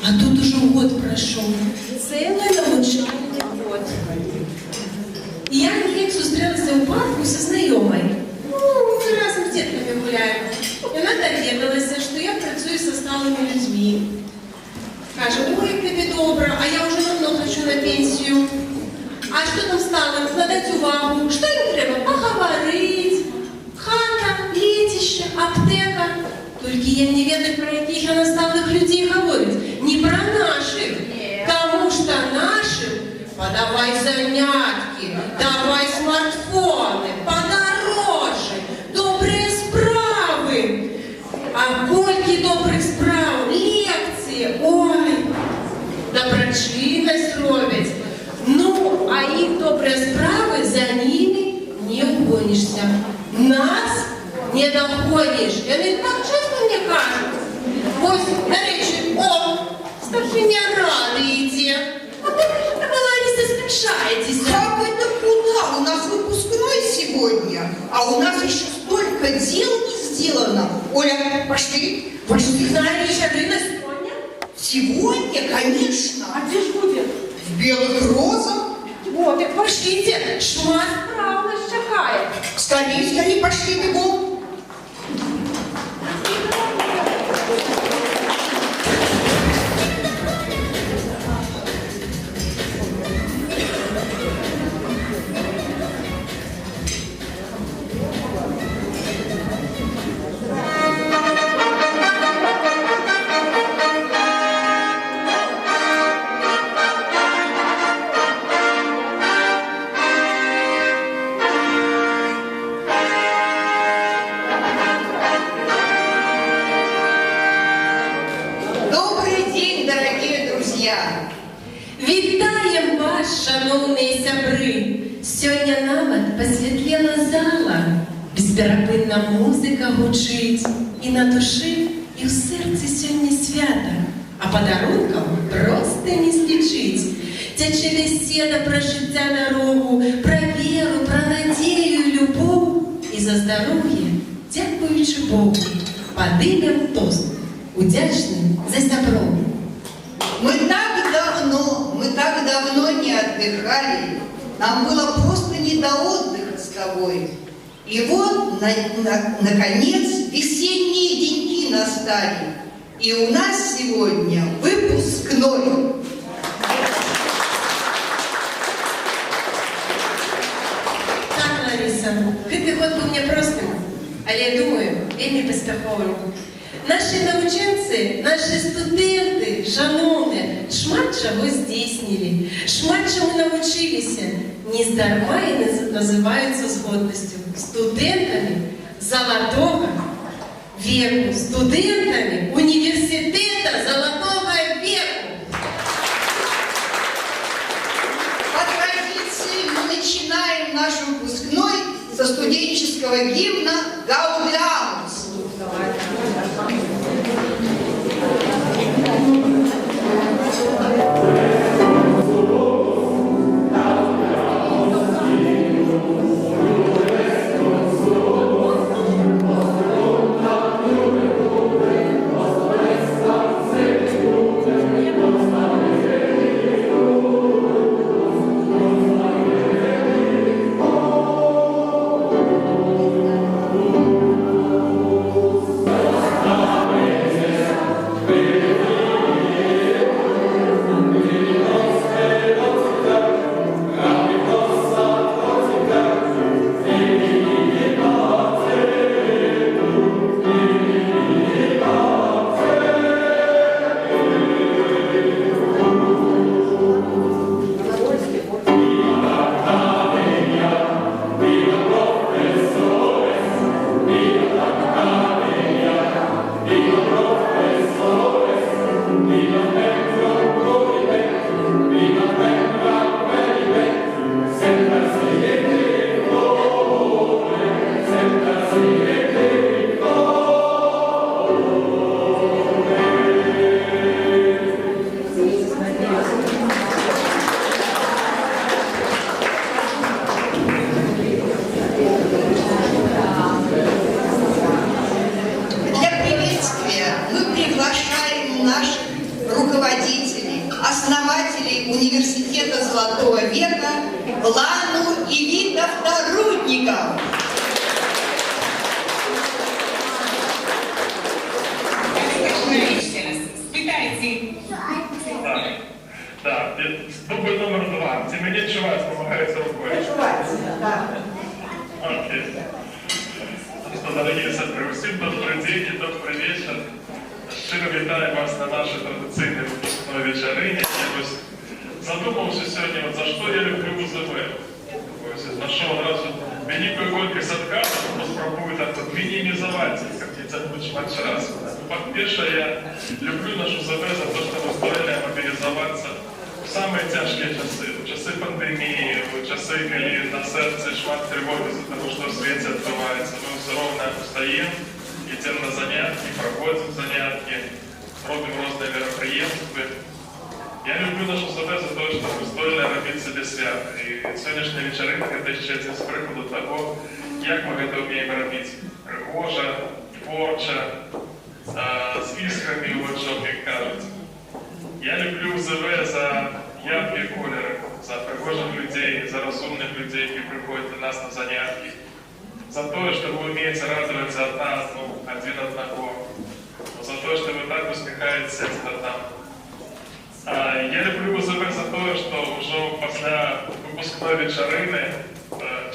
А тут уже год прошел. Целый навчальный год. І я неяк зустрілася у парку со знайомою. Ну, ми разом з дітками гуляємо. І вона довідалася, що я працюю со сталими людьми. Каже, ой, як тобі добре, а я вже давно хочу на пенсію. А що там сталим? Надать увагу. Що їм треба? Поговорити. Хата, літище, аптека. Тільки я не ведаю, про яких іностранних людей говорить. Не про наших. Тому що наших подавай занятки, давай смартфоны, подороже, добрые справы. А кольки добрых справ, лекции, ой, доброчинность робить. Ну, а их добрые справы за ними не угонишься. Нас не догонишь. И они так честно мне кажут. Ось, до речи, о, старшиня радуете. А так вы, Лариса, спешаетесь. Как это куда? У нас выпускной сегодня, а у нас еще столько дел не сделано. Оля, пошли, пошли. Лариса, ты на сегодня? Сегодня, конечно. А где ж будет? В белых розах. Вот, так пошлите, шмат справа нас чекает. Скорее, скорее, пошли бегом. Вітаєм вас, шановні сябри! Сьогодні навіть посвітліла зала, безперепинна музика гучить, і на душі, і в серці сьогодні свято, а подарунком просто не злічить. Тече бесіда про життя дорогу, про віру, про надію і любов, і за здоров'я, дякуючи Богу, подимем тост, удячним за добро. Мы так давно не отдыхали, нам было просто не до отдыха с тобой. И вот, наконец, весенние деньки настали, и у нас сегодня выпускной. Так, Лариса, гэты год был непростым, але я думаю, вельмі паспяховым. Наши навучэнцы, наши студэнты, шановныя, шмат чаго здзейснілі, шмат чаму навучыліся. Нездарма і называюцца з годнасцю студэнтамі залатога веку, студэнтамі універсітэта залатога веку. По традиции мы начинаем наш выпускной со студенческого гимна «Гаудамус». наших руководителей основателей университета Золотого века Лану и Витовта Рудников. Да, дубль номер 2. Тебе не чувать, помогается рукой. Окей. Ну что, дорогие сестры, усім добрий день і добрий вечір. Щиро вітаю вас на нашій традиційній випускної вечорині. Я задумався сьогодні, вот, за що я люблю УЗВ. Нашел одразу великую горькость отказов, но спробую так вот минимизовать, как я звучать раз. По-перше, я люблю нашу УЗВ за то, что мы успели мобилизоваться в самые тяжкие часы. В часы пандемии, в часы, когда на сердце шмат тревоги из-за того, что в свете открывается. Мы все ровно стоим, идем на занятки, проходим занятки, робим разные мероприятия. Я люблю нашу УЗВ за то, что престольно робить себе свято. И сегодняшняя вечеринка – это ще один з прикладу того, як ми це вміємо робити. Пригожа, творча, з іскрами в очах, як кажуть. Я люблю УЗВ за яркі кольори, за пригожих людей, за розумних людей, які приходять до нас на занятки. За то, что вы умеете радоваться один одного. За то, что вы так усміхаєтеся там. Я люблю УЗВ за то, що вже після випускної вечорини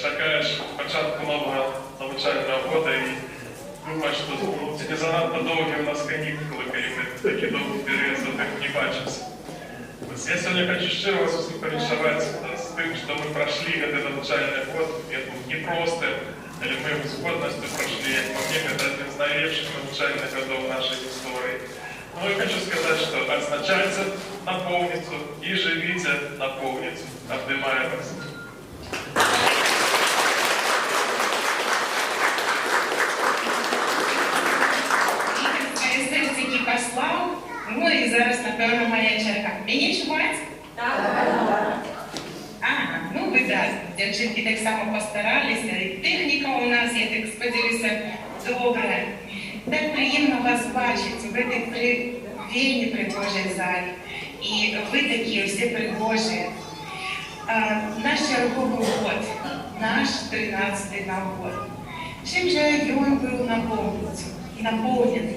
чекаєш початку нового навчального року і думаєш, що тільки занадто довгі у нас канікули, коли ми такі довгі період не бачимося. Я сьогодні хочу щиро вас усіх порішувати з тим, що ми пройшли цей навчальний год. Я думаю, непростим, але ми його з годністю пройшли, як по мне, це один з найлепших навчальних годов нашей історії. Ну, я хочу сказать, что отзначайте наполницу и живите наполницу. Обнимаю вас. Сердце послав, ну і зараз, напевно, моя черга. Мені чувати? Так. Ага, ну ви да, дівчинки так само постаралися, і техніка у нас, я так сподіваюся, добра. Так приємно вас бачити в этой вельми пригожій залі. І ви такі всі пригожі. Наш черговий год, наш 13-й год. Чим же він був наповнений?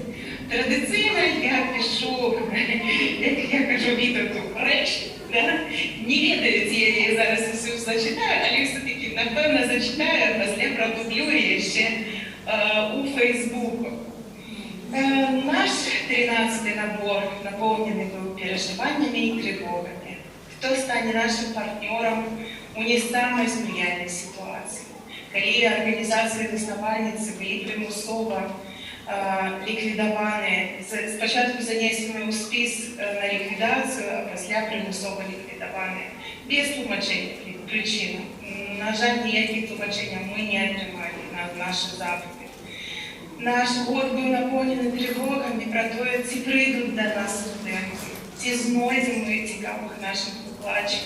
Традиційно я пишу, як я кажу, Вітовту речі. Да? Не ведаю, я її зараз усю зачитаю, але все-таки, напевно, зачитаю, а після продублюю ще у Фейсбуку. Наш 13-й набор наполненный был переживаниями и тревогами. Кто станет нашим партнером у не самой сприятной ситуации? Коли организации визнавальницы были примусово ліквідовані, спочатку занесені у спис на ліквідацію, а після примусово ліквідовані, без тлумачення причин. На жаль, ніяких тлумачення ми не отримали на наші запити. Наш год був наповнений тривогами про те, чи прийдуть до нас студенти, чи знайдемо цікавих наших викладачів,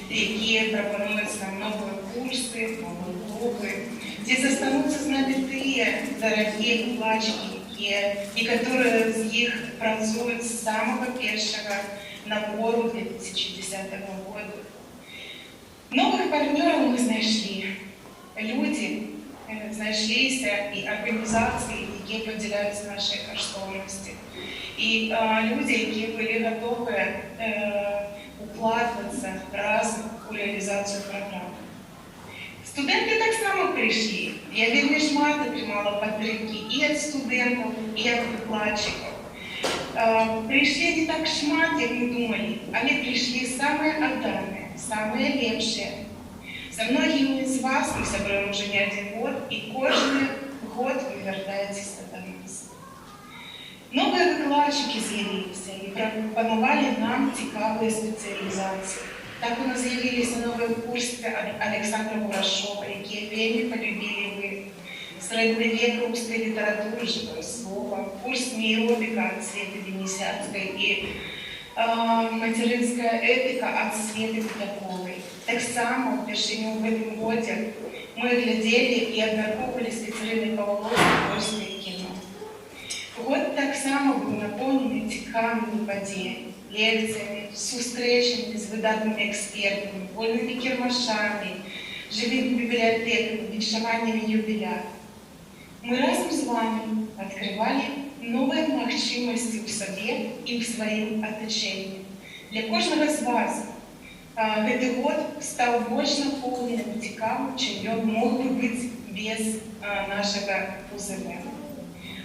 які пропонують нам нові курси, нові групи, чи застануться з нами ті дорогі викладачі, які з них працюють з самого першого набору 2010 року. Нових партнерів ми знайшли. Люди знайшлися і організації, які поділяються нашої коштовності. І люди, які були готові укладатися разом у реалізацію програми. Студенти так само прийшли. Я вельми шмат отримала підтримки і від студентів, і від викладачів. Прийшли не так шмат, як ми думали, але прийшли самые отдані, самые лепші. Со многими из вас мы собираем уже не один год, и каждый год вы вертаетесь до нас. Новые викладачики з'явилися і пропонували нам цікаві спеціалізації. Так у нас з'явилися нові курси Олександра Мурашова, які вельми полюбили ви. Средневек русской литературы, живое слово, курс миробика от Светы Денисяцкой и материнская этика от Светы Пятаковой. Так само в Першині в этом году мы глядели и обмірковували з Катериною Павловною польське кіно. Год так само був наповнений цікавими подіями. лекціями, зустрічами з видатними експертами, вольними кірмашами, живими бібліотеками, віншуваннями юбіля. Мы разом з вами открывали новые махчимости в себе и в своем оточении. Для кожного з вас этот год стал больше наполненным и цікавым, чем он мог бы быть без нашего УЗВ.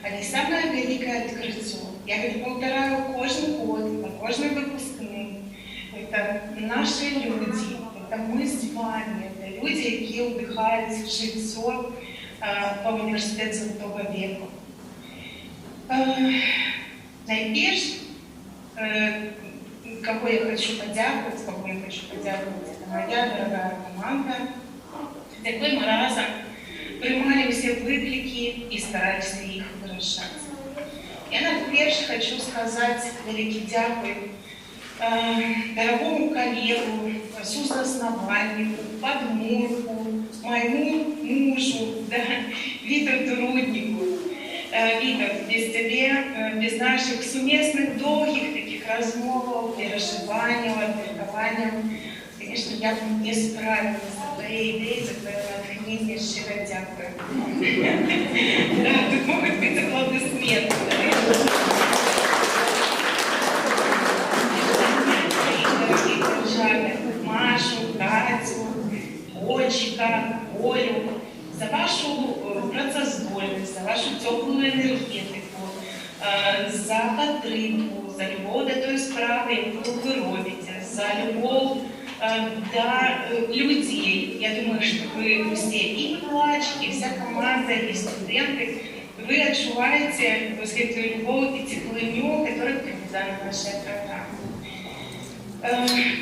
Але самое великое открытие, я это повторяю каждый год, на каждый выпускный, это наши люди, это мы с вами, это люди, которые вдыхают життя по університету Золотого віку. Найперше, кого я хочу подякувати, це моя дорога команда, з якою ми разом приймали всі виклики і старалися їх вирішати. Я найперше хочу сказати велике дякую дорогому коллегу, соосновательнику, подмурку, моему мужу, да, Виталу Руднику. Витал, без тебя, без наших совместных долгих таких размов, переживаний, отвлекований, конечно, я бы не справилась с твоей идеей, за твое натхнение, щиро дякую. Да, тут могут быть аплодисменты. Машу, Катю, Ольчика, Олю, за вашу працездольність, за вашу теплу енергетику, за підтримку, за любов до тої справи, яку ви робите, за любов до людей. Я думаю, что вы все, и выкладчики, и вся команда, и студенты, вы отчуваете эту любовь и теплыню, которая привязана к нашей программе.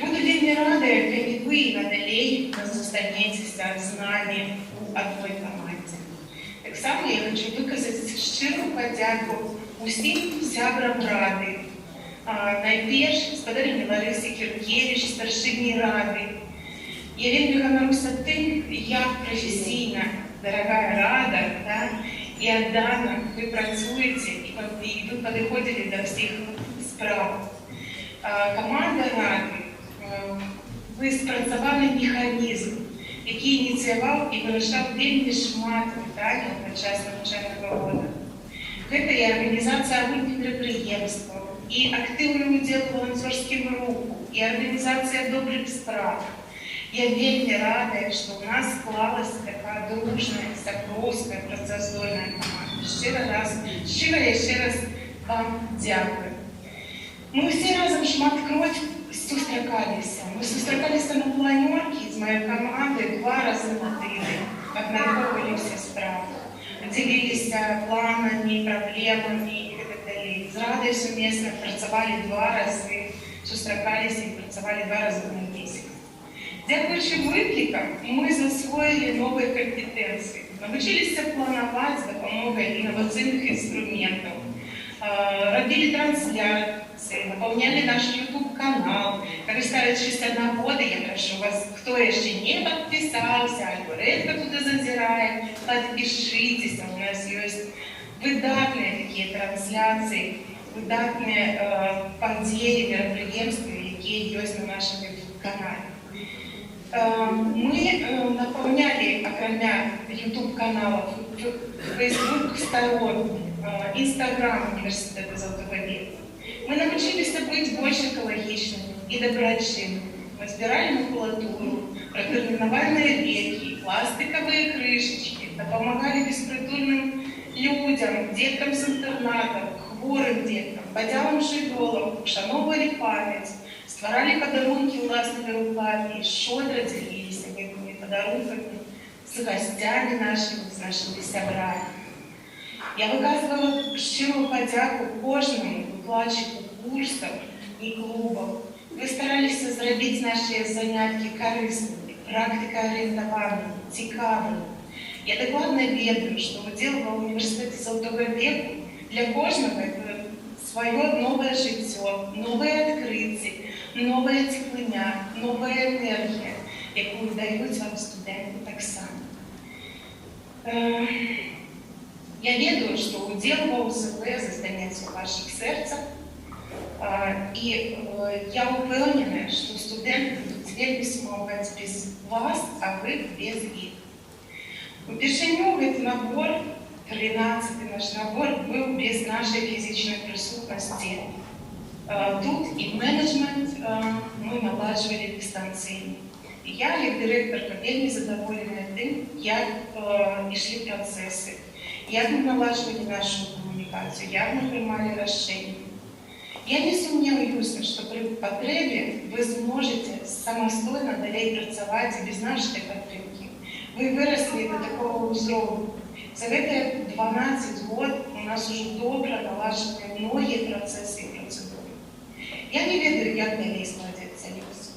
Буду вельми рада, коли вы надалей зостанетесь з нами у одной команді. Так само я хочу виказати щиру подяку усім сябрам Ради. Найперше, господарині Ларисі Кіркевич, старшині Ради. Я вельми ганаруся тим, як професійно, дорогая Рада, да, і отдано ви працюєте, і ви підходили до всіх справ. Команда Ради, ви спрацювали механізм, який ініціював і вирішав вельми шмат питань на час навчального року. Це і організація агульних мероприємств, і активний уділ в волонтерському руху, і організація добрих справ. Я вельми рада, що у нас склалась така дружна, сокровська, працездольна команда. Щиро я ще раз вам дякую. Мы все разом шмат кровь сустракалися. Мы сустракалися на планерке из моей команды 2 раза на тиждень, обнародовали все справы, делились планами, проблемами и так далее. З Радою совместно працювали 2 рази, сустракалися и працювали 2 рази на місяць. Дякуючи викликам, ми засвоїли нові компетенції, навчилися планувати з допомогою інноваційних інструментів, робили трансляции, наполняли наш YouTube-канал. Користуючись нагоди, я прошу вас, кто еще не подписался, альбо редко туда зазирает, подпишитесь. У нас есть выдатные такие трансляции, выдатные події, мероприємства, які есть на нашем YouTube-канале. Мы наполняли, окромя YouTube-каналов, Facebook сторон, Instagram университета Золотого века. Мы научились быть больше экологичными и доброчинными. Мы собирали макулатуру, протерминовальные реки, пластиковые крышечки, помогали беспритульным людям, деткам с интернатов, хворым деткам, подялым жидолам, вшановували память, створали подарунки власними руками, щедро делились этими подарунками с гостями нашими, с нашими сябрами. Я виказувала щиру подяку кожному викладчику курсів і клубів. Ви старалися зробити наші заняття корисними, практикоорієнтованими, цікавими. Я докладно ведаю, що удел в університеті Золотого веку для кожного це своє нове життя, нові відкриття, нова теплиня, нова енергія, яку дають вам студенти так само. Я ведаю, что удел в УЗВ застанется в ваших сердцах. І я упевнена, що студенти будуть вельми допомагати без вас, а ви без них. Упершыню гэты набор, 13-й наш набор, был без нашей физической присутности. Тут и менеджмент мы налаживали дистанційно. І я, як директорка, вельми задоволена тим, як йшли процеси, як ми налаживали нашу комунікацію, як ми приймали рішення. Я не сумніваюся, що при потребі ви зможете самостійно далі працювати без нашої підтримки. Ви виросли до такого уровня. За эти 12 років у нас уже добре налажені многі процеси і процедури. Я не ведаю, як далі складеться ліс.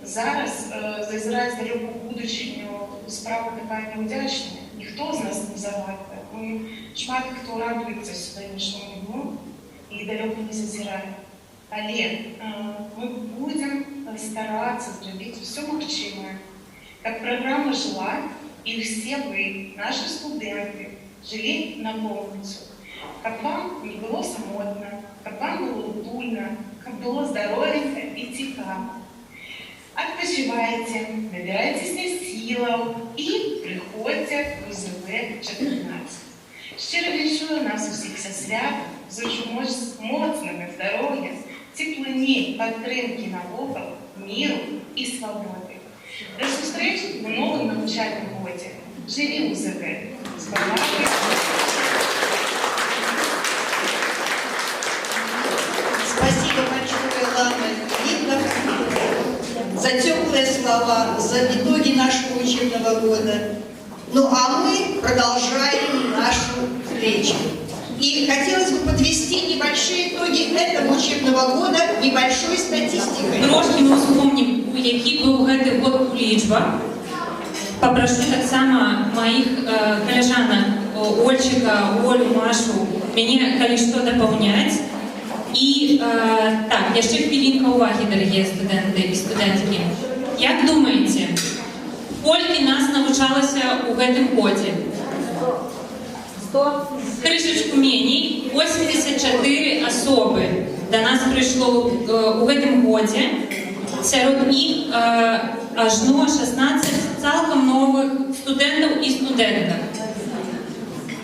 Зараз, зазирать далеко в будущее, справа така неудячна, ніхто з нас не загадує. Ми шмат хто радується сьогоднішньому дню і далеко не зазирає. Але ми будемо старатися зробити все можливе, как программа жила, и все вы, наши студенты, жили наповністю. Как вам не было самотно, как вам было утульно, как было здоровенько и цікаво. Отпочивайте, набирайтесь сил и приходите в УЗВ-14. Щиро віншую нас усіх зі святом, зичу моцного здоров'я, теплині, підтримки навколо, миру і свободи. До зустрічі в новому навчальному році. Живі УЗВ! З повагою! Спасибо большое, Лана Викторовна, за теплые слова, за итоги нашего учебного года. Ну а мы продолжаем нашу встречу. И хотелось бы подвести небольшие итоги этого учебного года небольшой статистикой. Трошки ми вспомним, які був гэты год у лічбах. Попрошу так само моих коллежанок Ольчика, Олю, Машу, мяне, калі што, дапаўняць. І так, яшчэ хвілінка увагі, дарагія студэнты і студэнткі. Як думаеце, колькі нас навучалася ў гэтым годзе? 100? Крышачку меней, 84 асобы до нас прыйшло ў гэтым годзе. Сярод іх ажно 16 цалкам новых студэнтаў і студэнтак.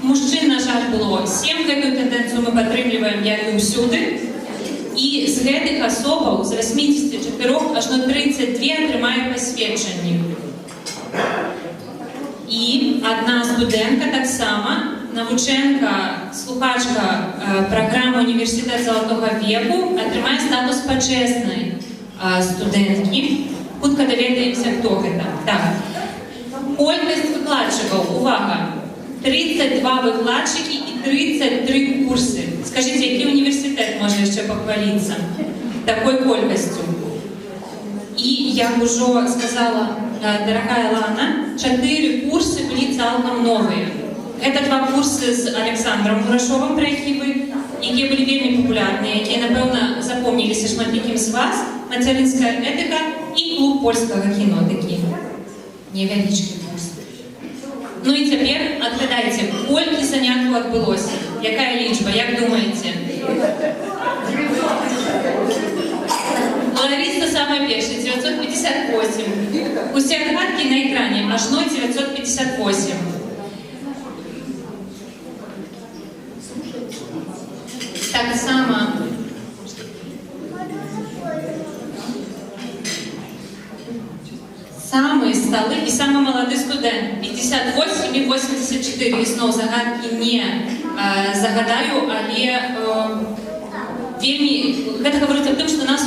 Мужчын, на жаль, было 7, гэтую тэндэнцыю мы падтрымліваем, як і ўсюды. І з гэтых асобаў, з 84, ажно 32 атрымаюць пасведчанні. І адна студэнтка таксама, навучэнка, слухачка праграмы «Універсітэт Залатога веку» атрымае статус пачэснай студэнткі. Хутка даведаемся, хто гэта. Так. Колькасць выкладчыкаў, увага, 32 выкладчыкі і 33 курсы. Скажите, які універсітэт можа яшчэ пахваліцца такой колькасцю? І, як ужо сказала дарагая Лана, 4 курсы былі цалкам новыя. Гэта 2 курсы з Александром Мурашовым, пра які вы, якія былі вельмі папулярныя, якія, напэўна, запомніліся шматлікім з вас, мацярынская этыка і клуб польскага кіно, такі невялічкі курс. Ну і цяпер адгадайце, колькі заняткаў адбылося? Якая лічба, як думаеце? Ларіса самая першая, 958. Усе адгадкі на экране, ажно 958. Так само самые столы и самый молодой студент 58 и 84. И снова загадки не загадаю, але вельмі, гэта говорить о том, что наш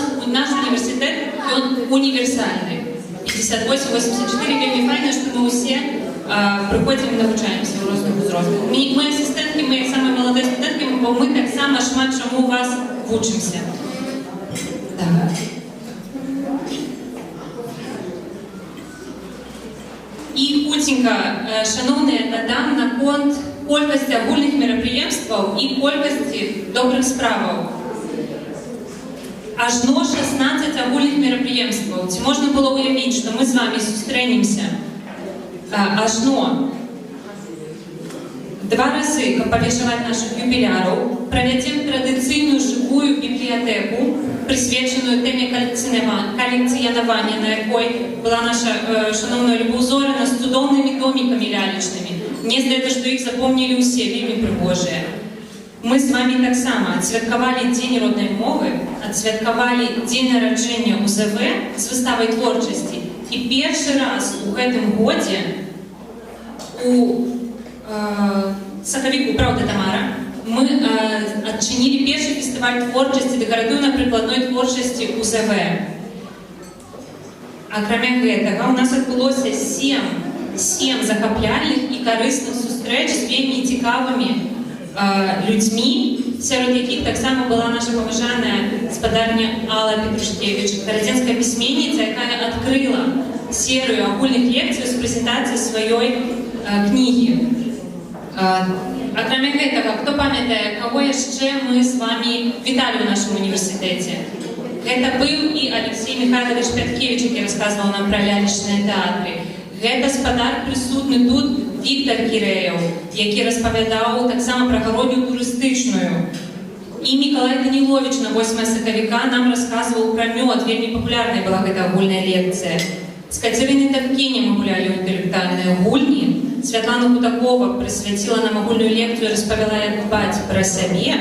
университет, он универсальный. 58-84, вельмі файна, что мы все приходим и навучаемся у розных узростах. Мы ассистентки, мы самые молодые студентки, бо мы так само шмат чаму у вас вучимся. Так. І хутенька, шановныя, дадам наконт колькасці агульных мерапрыемстваў і колькасці добрых справаў. Ажно 16 агульных мерапрыемстваў. Ці можна было уявіць, што мы з вами сустрэнемся ажно 2 разы, каб павіншаваць нашых юбіляраў, правядзем традыцыйную жывую бібліятэку, прысвечаную тэме калекцыянавання, на якой была наша шановная Любоў Зорина з цудоўнымі домікамі лялечнымі. Мне здаецца, што іх запомнілі ўсе, вельмі прыгожыя. Мы з вами таксама адсвяткавалі Дзень роднай мовы, адсвяткавалі Дзень нараджэння УЗВ з выставай творчасці. І першы раз у гэтым годзе у сакавіку, правда, Тамара, мы адчынілі першы фестываль творчасці, дэкаратыўна-прыкладной творчасці УЗВ. Акрамя гэтага, у нас адбылося 7 захапляльных і карысных сустрэч з вельмі цікавымі людзьмі, сярод якіх таксама была наша паважаная гаспадарня Алла Петрушкевич, гарадзенская пісьменніца, якая адкрыла серыю агульных лекцый з прэзентацыі сваёй кнігі. Акрамя гэтага, хто памятае, каго яшчэ мы з вами віталі ў нашым універсітэце? Гэта быў і Алексей Михайлович Пяткевич, які расказваў нам пра лялечныя тэатры. Гэта спадар прысутны тут Віктор Кірэяў, які распавядаў таксама пра гародню турыстычную. І Мікалай Данілович на 8 сакавіка нам расказваў пра мёд, вельмі папулярнай была гэта агульная лекцыя. З Кацярынай Тавкіне мы гулялі ў інтэлектуальныя гульні. Святлана Худакова прысвяціла нам агульную лекцыю, распавяла, як дбаць пра сябе.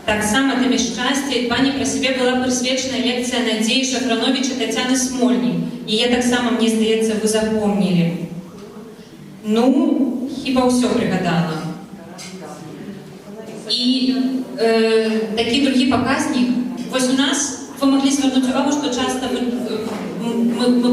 Таксама тэме шчасця і дбання пра сябе была прысвечана лекцыя Надзеі Шафранович і Тацяны Смольнік. Яе таксама, мне здаецца, вы запомнілі. Ну, хіба ўсё прыгадала. І такі другі паказнік. Вось у нас вы маглі звярнуць увагу, што часта мы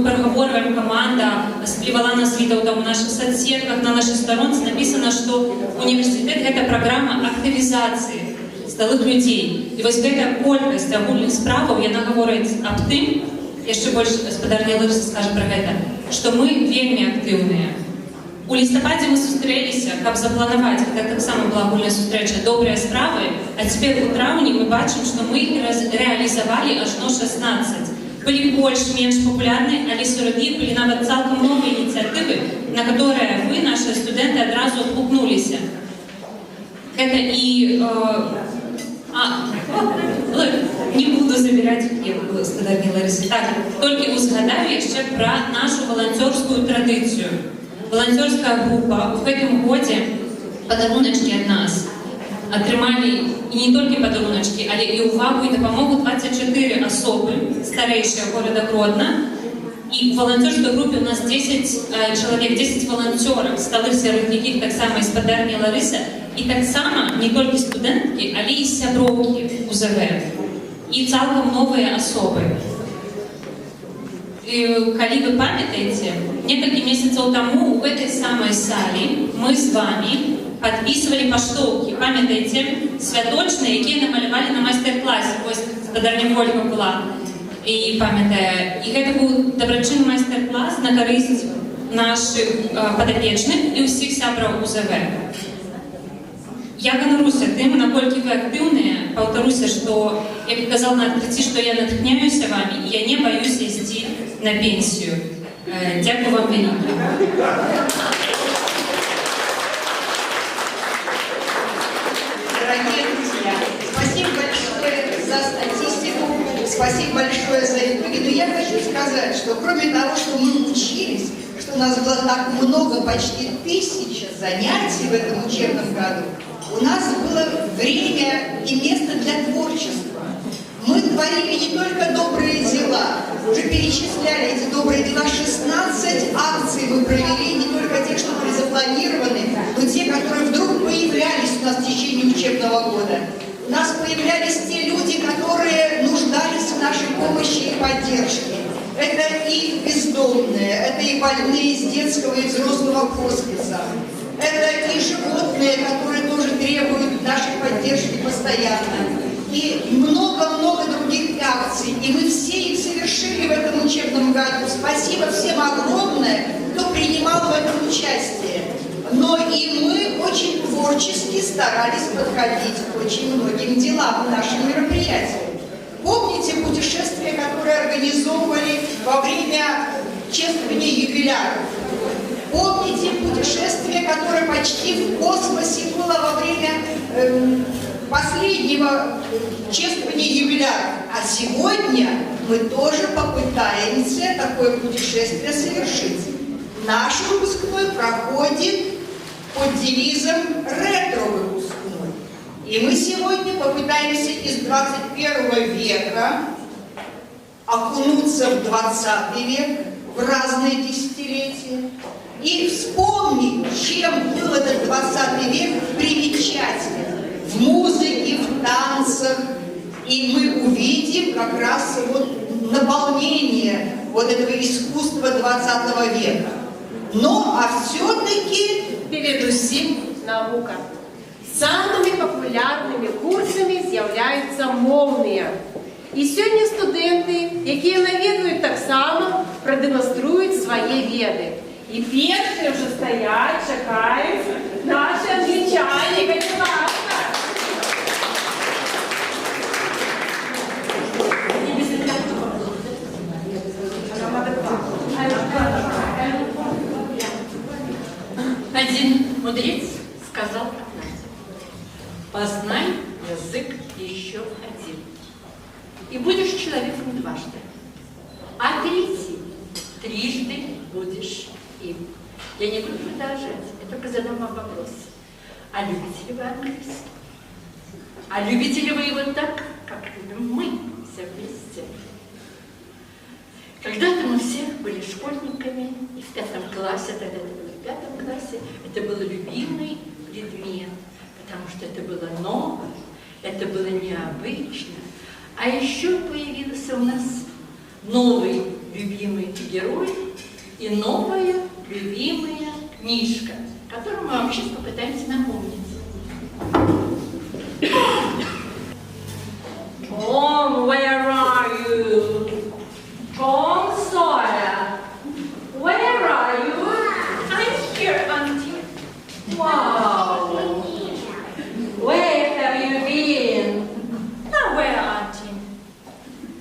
перагаворваем, каманда сплівала нас відэо ў нашых соцсетках, на нашай старонцы напісана, што універсітэт — гэта праграма актывізацыі сталых людзей. І вось гэта колькасць агульных справаў, яна гаворыць аб тым, яшчэ больш гаспадарня Ларыса скажа пра гэта, што мы вельмі актыўныя. У лістападзе мы сустрэліся, каб запланаваць, гэта таксама была агульная сустрэча, добрыя справы, а цяпер у траўні мы бачым, што мы іх рэалізавалі ажно 16. Былі больш-менш папулярныя, але сярод іх былі нават цалкам новыя ініцыятывы, на которые вы, наши студенты, адразу адгукнуліся. Гэта і... не буду забирать гаспадарні Ларысы. Так, толькі узгадаю яшчэ пра нашу валанцёрскую традыцыю. Валанцёрская група ў гэтым годзе падаруначкі ад нас атрымалі і не толькі падаруначкі, але і ўвагу і дапамогу 24 асобы старэйшыя горада Гродна. І в валанцёрскай групе у нас 10 чалавек, 10 валанцёраў, сталых сярод якіх таксама гаспадарня Ларыса, і таксама не толькі студэнткі, але і сяброўкі УЗВ, і цалкам новыя асобы. Калі вы памятаеце, некалькі месяцаў таму ў гэтай самай залі мы з вами падпісвалі паштоўкі, памятаеце, святочныя, якія намалявалі на майстар-класе. Вось гаспадарня Ольга была і памятае. І гэта быў дабрачынны майстар-клас на карысць нашых падапечных і ўсіх сябраў УЗВ. Я ганаруся тым, наколькі вы актыўныя. Паўтаруся, што, як казала на адкрыцці, што я натхняюся вамі, і я не баюся ісці на пенсію. Дзякую вам вялікі. Дорогие друзья, спасибо большое за статистику, спасибо большое за итоги. Но я хочу сказать, что кроме того, что мы учились, что у нас было так много, почти 1000 занятий в этом учебном году, у нас было время и место для творчества. Мы творили не только добрые дела, уже перечисляли эти добрые дела, 16 акций мы провели, не только те, что были запланированы, но те, которые вдруг появлялись у нас в течение учебного года. У нас появлялись те люди, которые нуждались в нашей помощи и поддержке. Это и бездомные, это и больные из детского и взрослого хосписа. Это и животные, которые тоже требуют нашей поддержки постоянно. И много-много других акций. И мы все их совершили в этом учебном году. Спасибо всем огромное, кто принимал в этом участие. Но и мы очень творчески старались подходить к очень многим делам в нашем мероприятии. Помните путешествия, которые организовывали во время чествования юбиляров? Помните путешествие, которое почти в космосе было во время последнего чествования юбиляра. А сегодня мы тоже попытаемся такое путешествие совершить. Наш выпускной проходит под девизом «Ретро-выпускной». И мы сегодня попытаемся из 21 века окунуться в 20 век, в разные десятилетия, и вспомнить, чем был этот 20 век примечателен в музыке, в танцах. И мы увидим как раз вот наполнение вот этого искусства 20 века. Но, а все-таки... Передусім наука. Самими популярними курсами з'являються мовні. І сьогодні студенти, які навідують так само, продемонструють свої веди. І перші вже стоять, чекають наші англічані, будь ласка. Один мудрец сказал однажды: познай язык еще один, и будешь человеком дважды, а третий трижды будешь им. Я не буду продолжать, я только задам вам вопрос. А любите ли вы английский? А любите ли вы его так, как любим мы все вместе? Когда-то мы все были школьниками, и в 5 классе, тогда это было в 5 классе, это был любимый предмет, потому что это было ново, это было необычно. А еще появился у нас новый любимый герой и новая любимая книжка, которую мы вам сейчас попытаемся напомнить. Tom, where are you? Tom Sawyer, where are you? I'm here, Auntie. Wow. Where have you been? Nowhere, Auntie.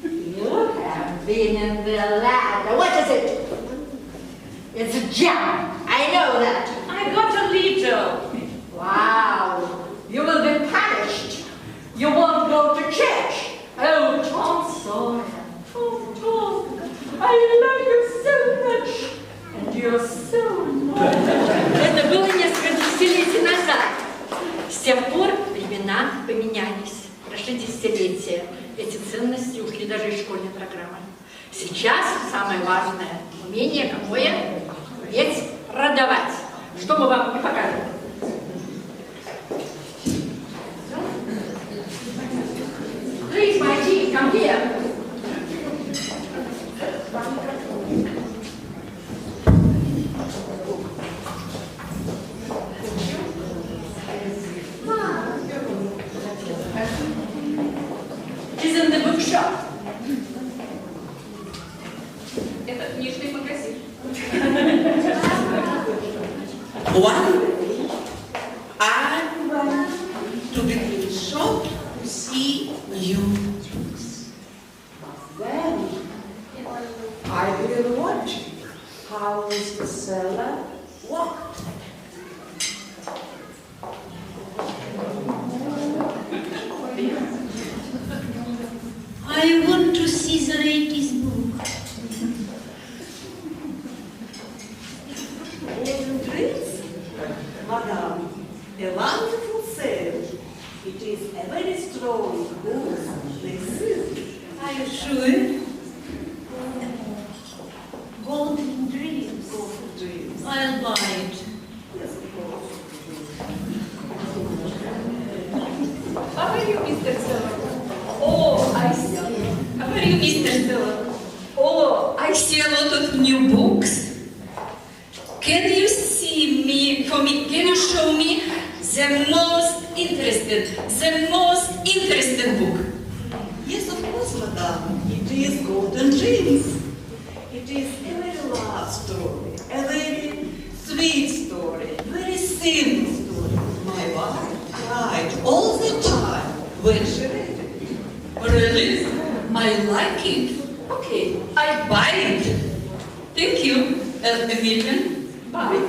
You have been in the lab. What is it? It's a jam. I know that. I got a little. Wow. You will be punished. You won't go to church. Oh, Tom Sawyer. Oh, Tom, I love you so much. And you're so nice. Это было несколько десятилетий назад. С тех пор времена поменялись. Прошли десятилетия. Эти ценности ушли даже из школьной программы. Сейчас самое важное умение какое? Уметь продавать. Что мы вам покажем? Please, my tea, come here. She's in the bookshop. Это книжный магазин. One day, I went to the book shop to see new books. Then I began watching how Mr. Seller walked. I want to see the latest book. Golden Dreams? Madame, a wonderful sale. It is a very strong book. Are you sure? Golden Dreams. Golden Dreams. I'll buy it. Yes, of course. How are you, Mr. Seller? Oh, I see. How are you, Mr. Seller? Oh, I see a lot of new books. Can you can you show me the most interesting book? Yes, of course, madame. It is Golden Dreams. It is a very love story, a very sweet story, very simple story. My wife cried all the time when she read it. Really? I like it. Okay, I buy it. Thank you, Emilian. Bye.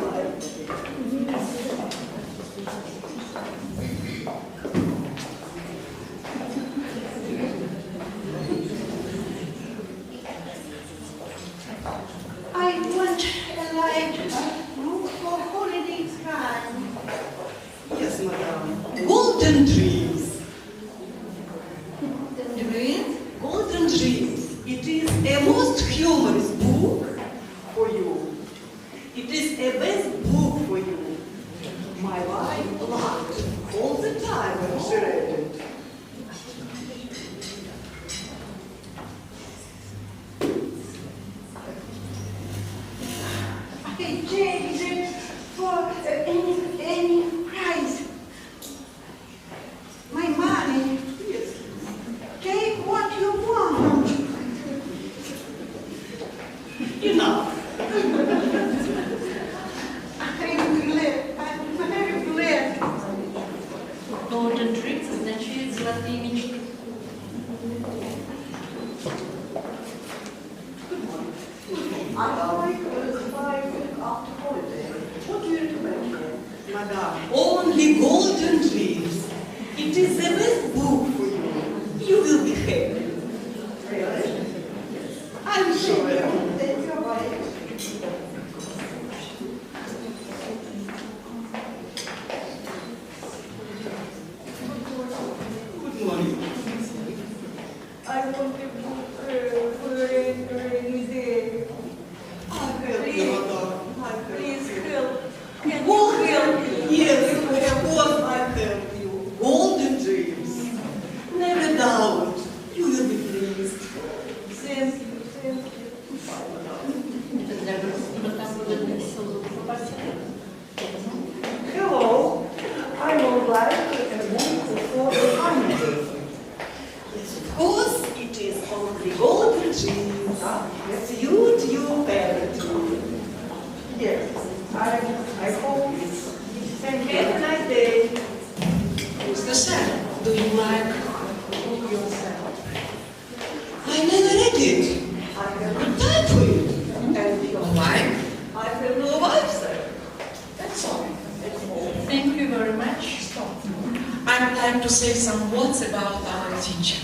Dreams. It is a most humorous book for you. It is a best book for you. My wife laughed all the time when she read it. Hey, Jane, for any price. My money. Yes. Take what you want. Enough. I'm very glad. Golden Dreams означает золотые мечты. I like after holiday. What do you recommend? Madame, only Golden Dreams. It is the best book for you. You will be happy. Really? I'm sure. Thank you, bye. Good morning. I want to book for a rainy day. Please help. Can you help me? Yes, of course I help you. Golden Dreams. Never doubt. You will be pleased. Thank you, thank you. Это для грустного, там было написано Hello, I would like a book for a rainy day. Yes, of course, it is only Golden Dreams. Suit your parent. Yes, I hope it's. Thank you. Have a nice day. Mr. Sam, do you like book yourself? I never read it. I have no time for it. And your wife? I have no wife, sir. That's all. Thank you very much. I would like to say some words about our teacher.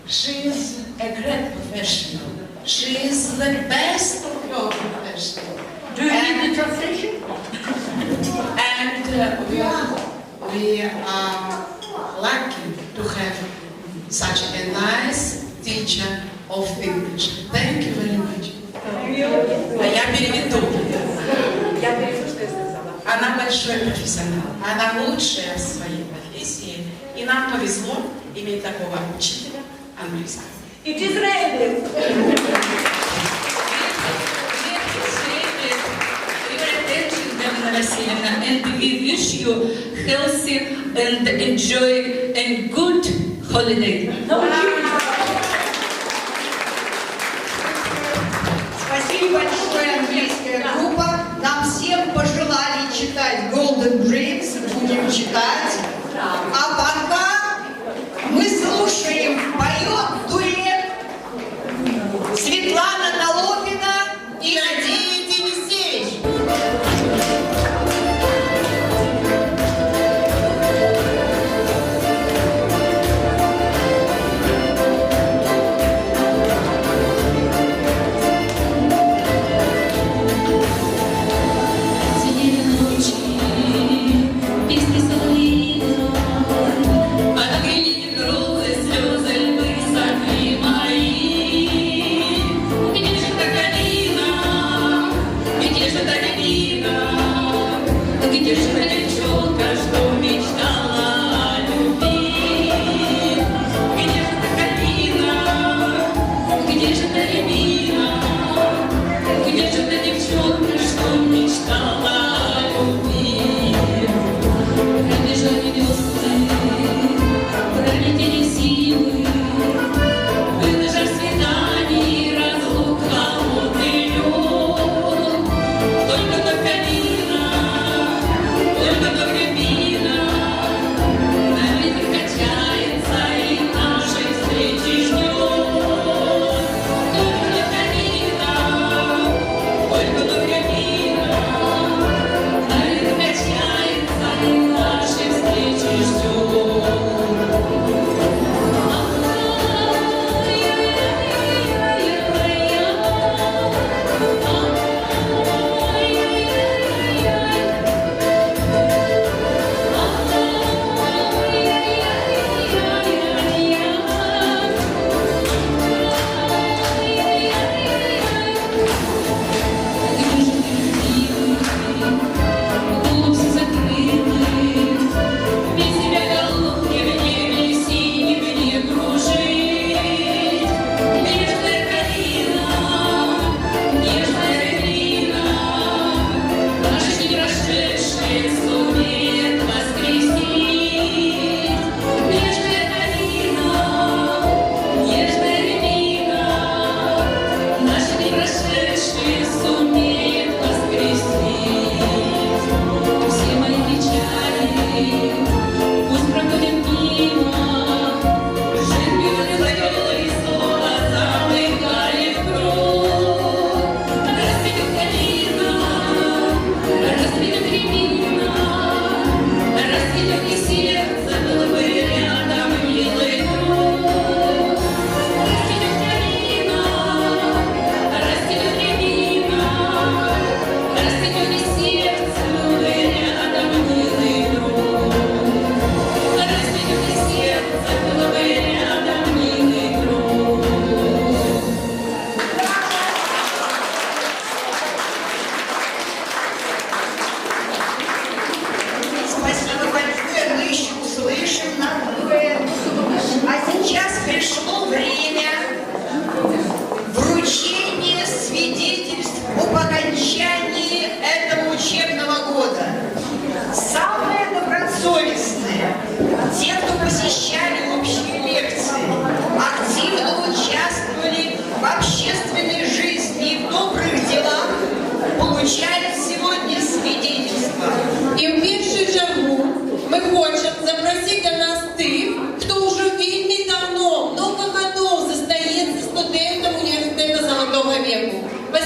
She is a great professional. She is the best of your profession. Do you need the translation? And we are lucky to have such a nice teacher of English. Thank you very much. А я переведу. Она большой профессионал. Она лучшая в своей профессии. И нам повезло иметь такого учителя английского. It is ready. And we wish you healthy and enjoy a good holiday. Спасибо большое, английская группа. Нам всем пожелали читать Golden Dreams. Будем читать. А пока мы слушаем, поет дуэт Светлана Толопина и Надежда Денисевич.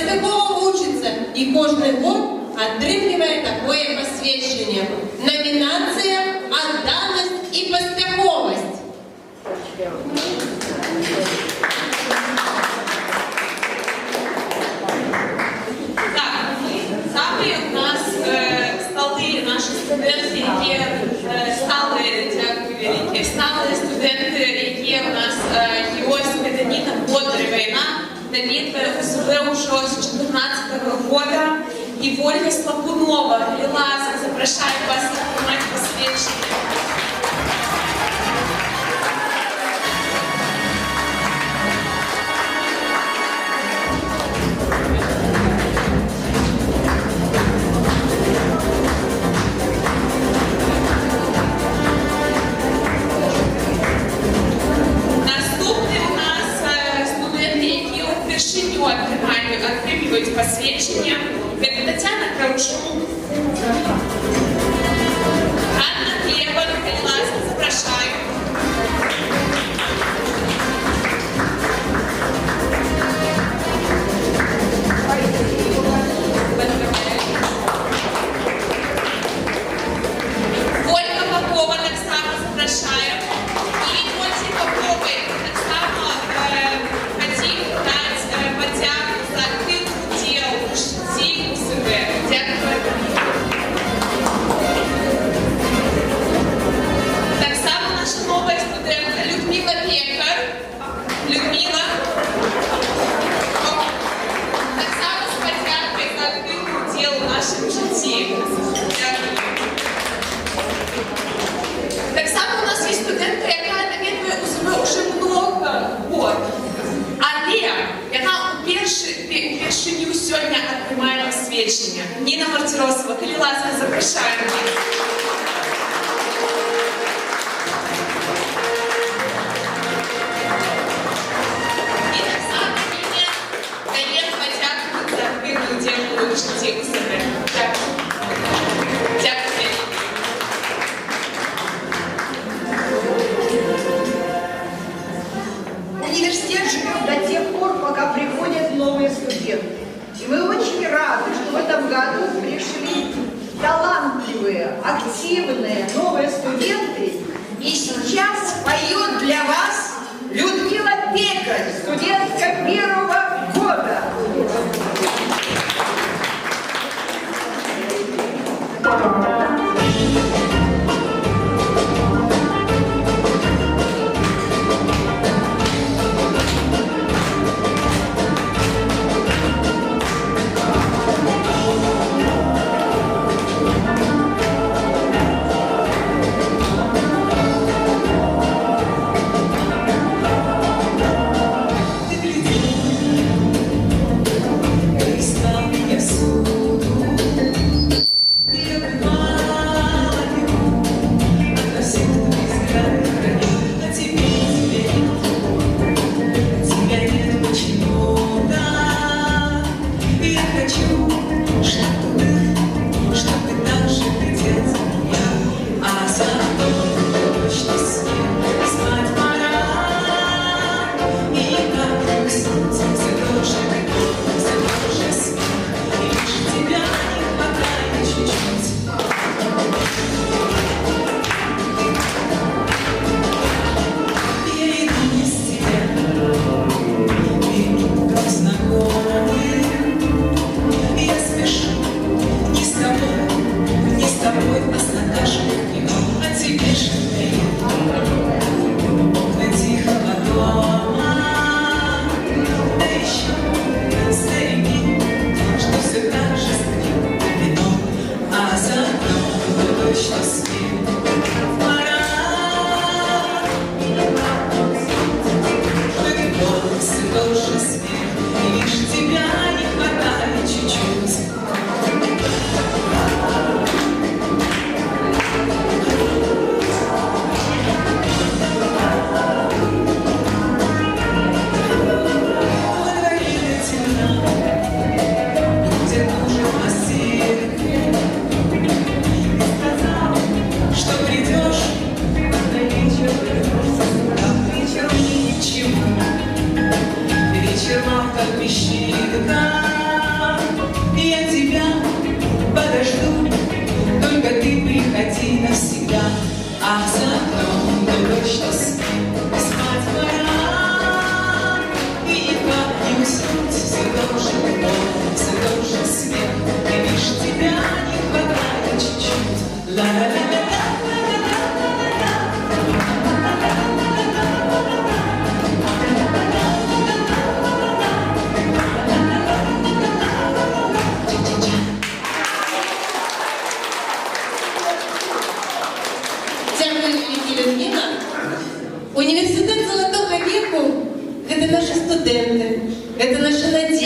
пастухова вучиться і кожен год отримує такое посвящення. Номінація «Отданість і пастуховість». Так, саме у нас стали наші студенти, які стали студенти, які у нас і ось Давид Бодрівна. Давид УСВ уже с 2014 года. И Ольга Слапунова, Лилас, запрошаю вас принимать посвящение. Наступний у нас студенти, які вперше отримують посвящення. Это Татьяна Карушук, Анна Хлеба, ласка, запрошаю. Ольга Попова, так само запрошаю. І Ользі Попової так само хотів дати подяку за активну діяльність у житті УСВ. Дякую. Так само наша нова студентка Людмила Пекар. Людмила. Так само з подякою за активну діяльність у нашому житті. Дякую. Так само у нас є студентка, яка навідує УСВ уже много років. Але яка у першиню сьогодні отримає посвящення. Ніна Мартиросова, коли ласка, запрошаємо вас. І так само Ніна дає подяку за активну діяльність у житті УСВ. Дякую. Дякую. Университет живет до тех пор, пока приходят новые студенты. И мы очень рады, что в этом году пришли талантливые, активные новые студенты. И сейчас поет для вас Людмила Пекарь, студентка первого года.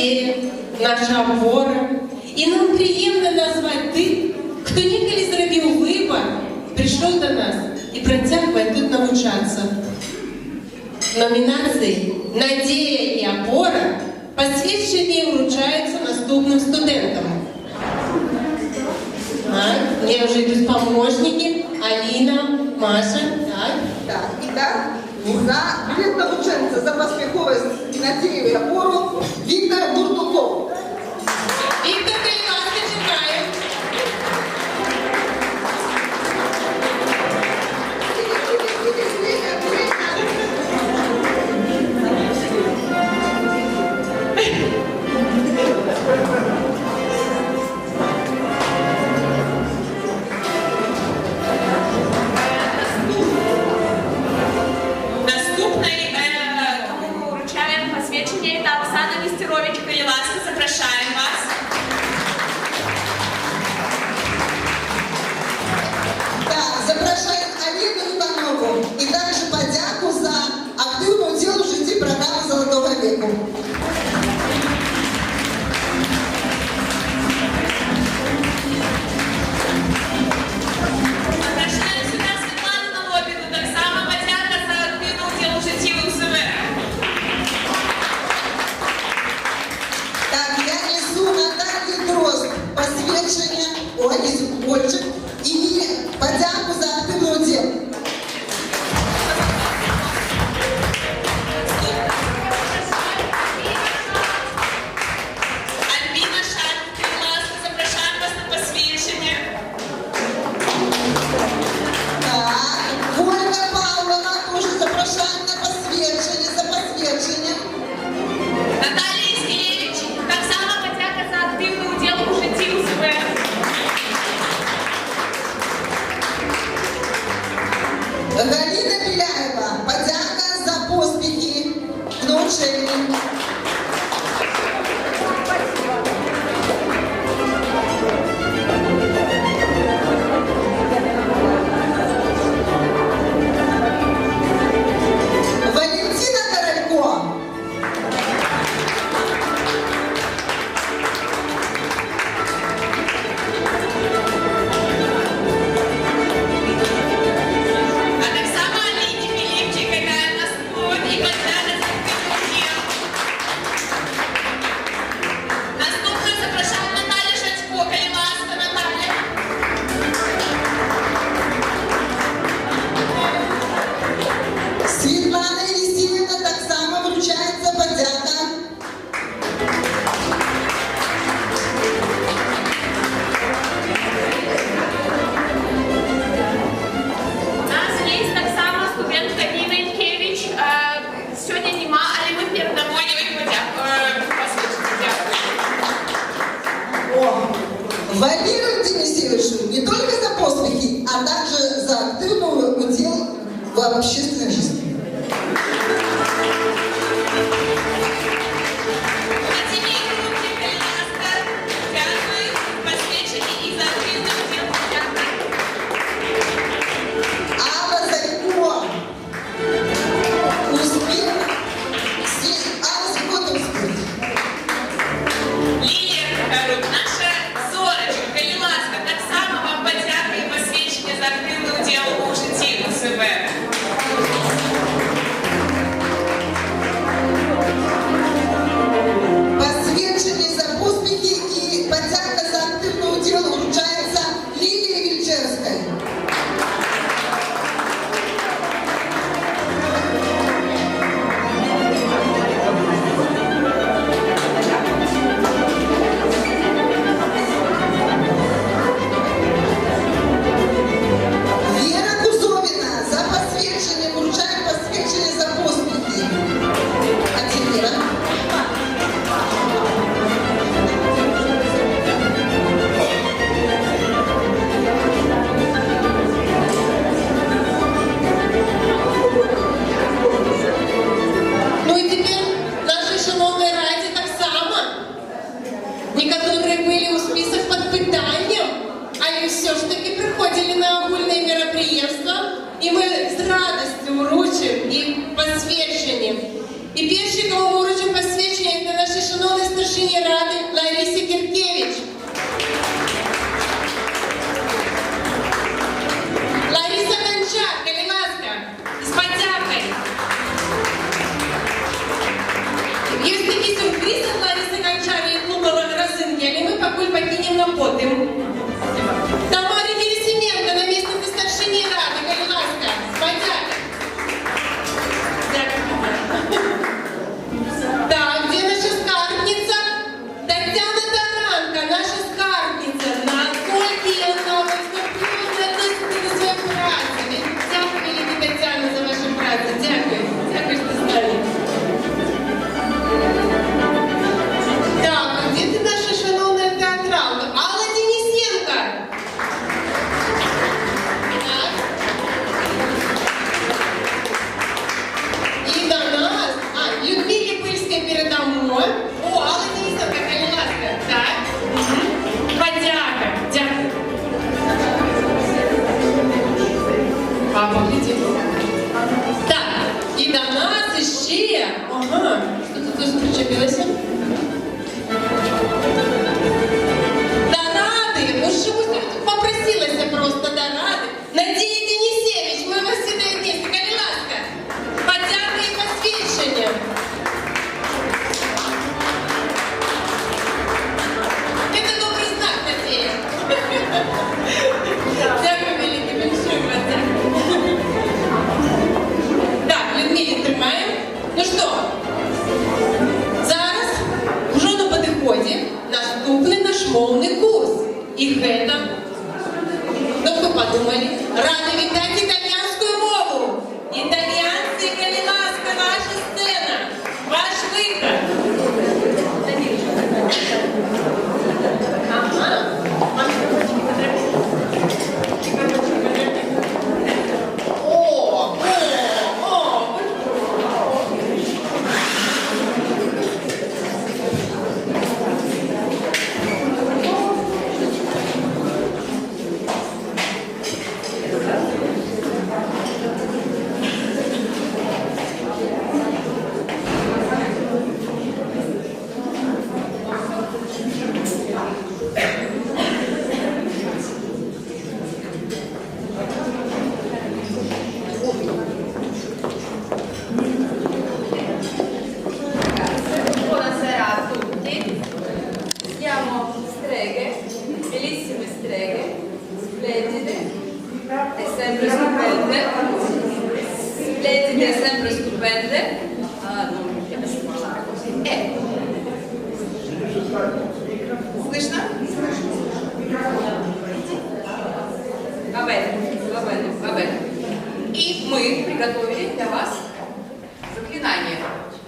надея, наша опора. И нам приємно назвать тих, хто ніколи зробив вибір, прийшов до нас і протягує тут навчатися. Номінації «Надія і опора» посвідчення вручаються наступним студентам. Мне уже идут помощники. Алина, Маша. Так, итак, за билет навченця за поспіховість і надію і опору Віктор Бурдуков. Віктор, ти ласка, чекаю. Наступний, кому ми вручаємо посвідчення, це Оксана Нестерович. Будь ласка, запрошуємо вас. Так, запрошуємо Олегу Іванову і також подяку за активну уділ у житті програми «Золотого віку». Запрошуємо сюди Світлану Налобіну, так само подяка за активну уділ у житті УСВ. Так, я несу Наталью Дрозд посвідчення, Ольчик, і подяку за активну уділ. Альбіна Шарп, будь ласка, запрошуємо вас на посвідчення. Так, Ольга Павловна тоже запрошуємо на посвідчення, за посвідчення. Наталія Іскєвич, так само подяка за активну уділ у житті УСВ. Галина Біляєва, подяка за поспіхи в навчанні. Валентина Королько. А так само Аліні Філіпчик, яка у нас тут, і подяка за активну уділ. Наступною запрошуємо Наталію Шацько, будь ласка, Наталя. Світлана Елісіївна, так само вручається подяка. У нас є так само студентка Ніна Інкевич. Сьогодні нема, але ми передамо їй посвідчення. Дякую. О, Валерию Денисевичу не только за поспехи, а также за активный удел в общественной жизни. Матвій Крупник, будь ласка, дякую. Посвідчення і за активний уділ. Дякую. Алла Зайко. Успех. Алла Зайко – это успех. Лілія Кухарук, наша зорочка, будь Вадимівна потім. Тамара Герасименко, намісниця старшині ради, будь ласка, подяки. Дякую. Так, где наша скарбниця? Тетяна Таранка, наша скарбниця. Наскільки я знала, скорпіон относиться до своєї праці. Дякую, Ліді Тетяна, за вашу працю. Дякую. Дякую, що знали. Так, а где ти наша шановна театралка? Алла Денисенко. Так. І до нас, Людмилі Пильській передамо. О, Алла Денисенко, будь ласка. Так. Подяка. Дякую. Папа, гляди. Так, і до нас іще. Ага, що тут ось причепилося? До Рады. Ну що ви тут попросилася просто до Рады? Надія Денисевич, ми вас сюди вместе. Будь ласка. Подяка і посвідчення. Это добрый знак, Надія. Дякую, велике, большое подяка. Так, Людмилі тримаємо. Ну що, зараз вже на підході наступний наш мовний курс. І гэта, ну ви подумали, рада вітати італійську мову. Італійці, коли ласка, ваша сцена, ваш вихід. Ага. Buonasera a tutti, siamo streghe, bellissime streghe, splendide e sempre stupende, splendide e sempre stupende. Non mi piace parlare così. Слышно? Va bene, va bene, va bene. И мы приготовили для вас заклинание.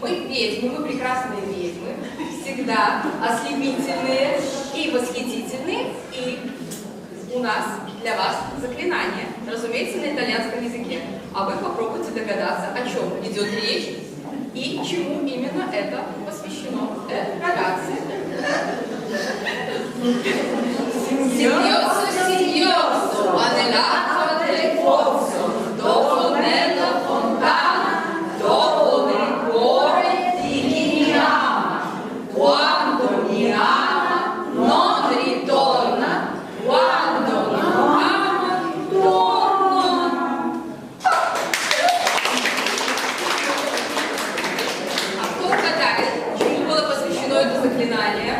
Мы ведьмы, мы прекрасные ведьмы, всегда ослепительные и восхитительные. И у нас для вас заклинание, разумеется, на итальянском языке. А вы попробуйте догадаться, о чем идет речь и чему именно это посвящено. Ragazzi. Singhiozzo, singhiozzo, va nell'acqua del pozzo, dopo nella fontana, dopo nel cuore di chi mi ama. Quando mi ama non ritorna, quando non ama torna. А кто угадает, чему было посвящено это заклинание?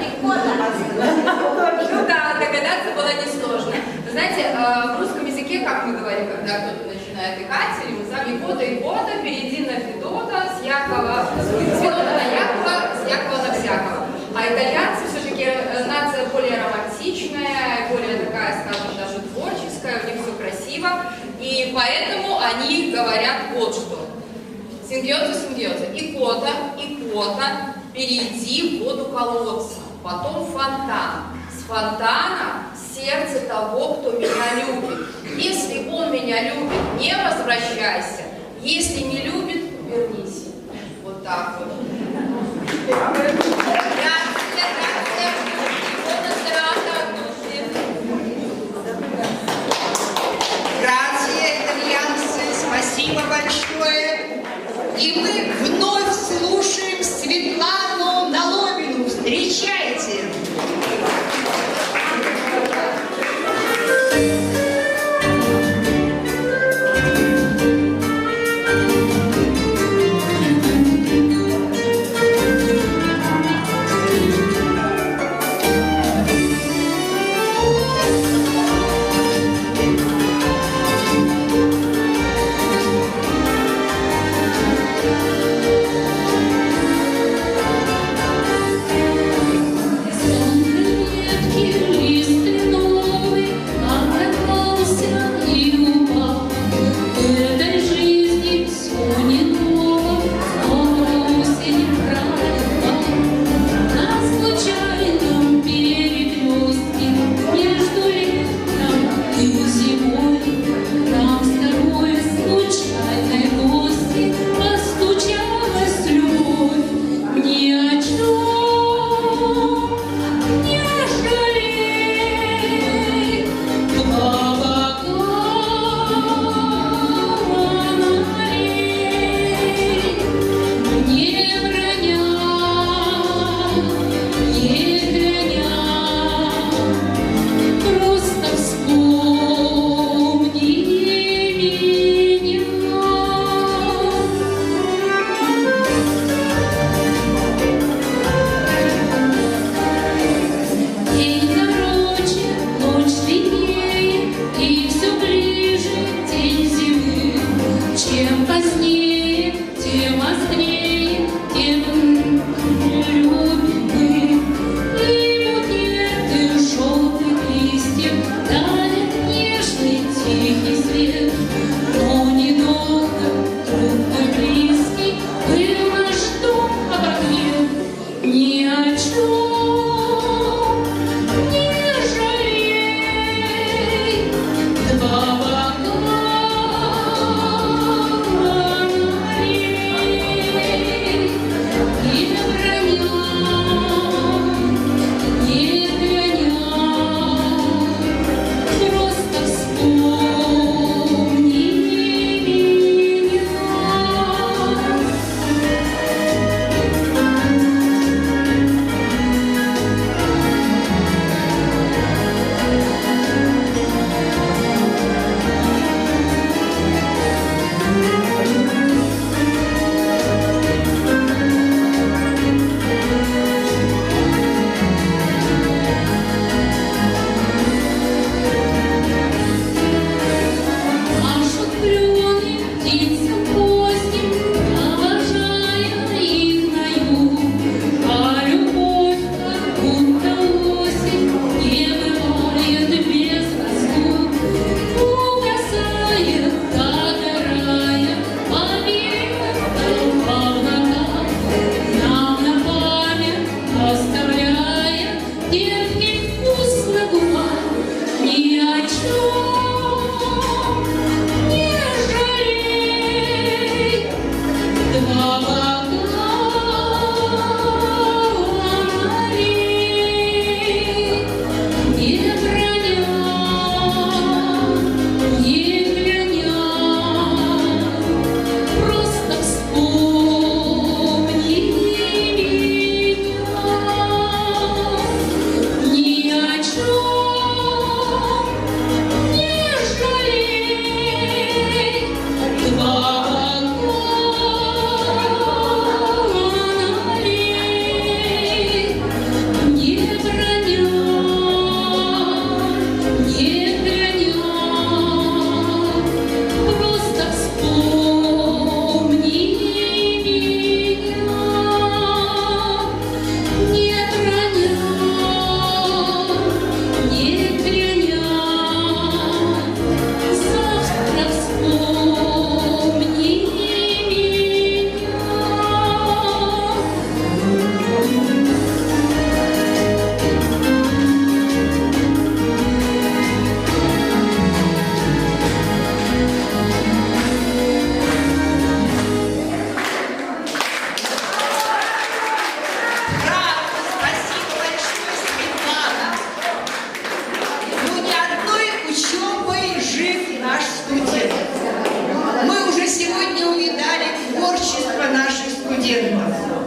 Ну да, догадаться было несложно. Вы знаете, в русском языке, как мы говорим, когда кто-то начинает икать, или мы сами икота, перейди на Федота, с Федота на Якова, с Якова на всякого. А итальянцы все-таки нация более романтичная, более такая, скажем, даже творческая, у них все красиво, и поэтому они говорят вот что. Симбиоза, симбиоза. Икота, перейди в воду колодца. Потом фонтан. С фонтана сердце того, кто меня любит. Если он меня любит, не возвращайся. Если не любит, вернись. Вот так вот. Grazie, итальянцы, спасибо большое. И мы вновь слушаем Светлану Налобину. Встречайте!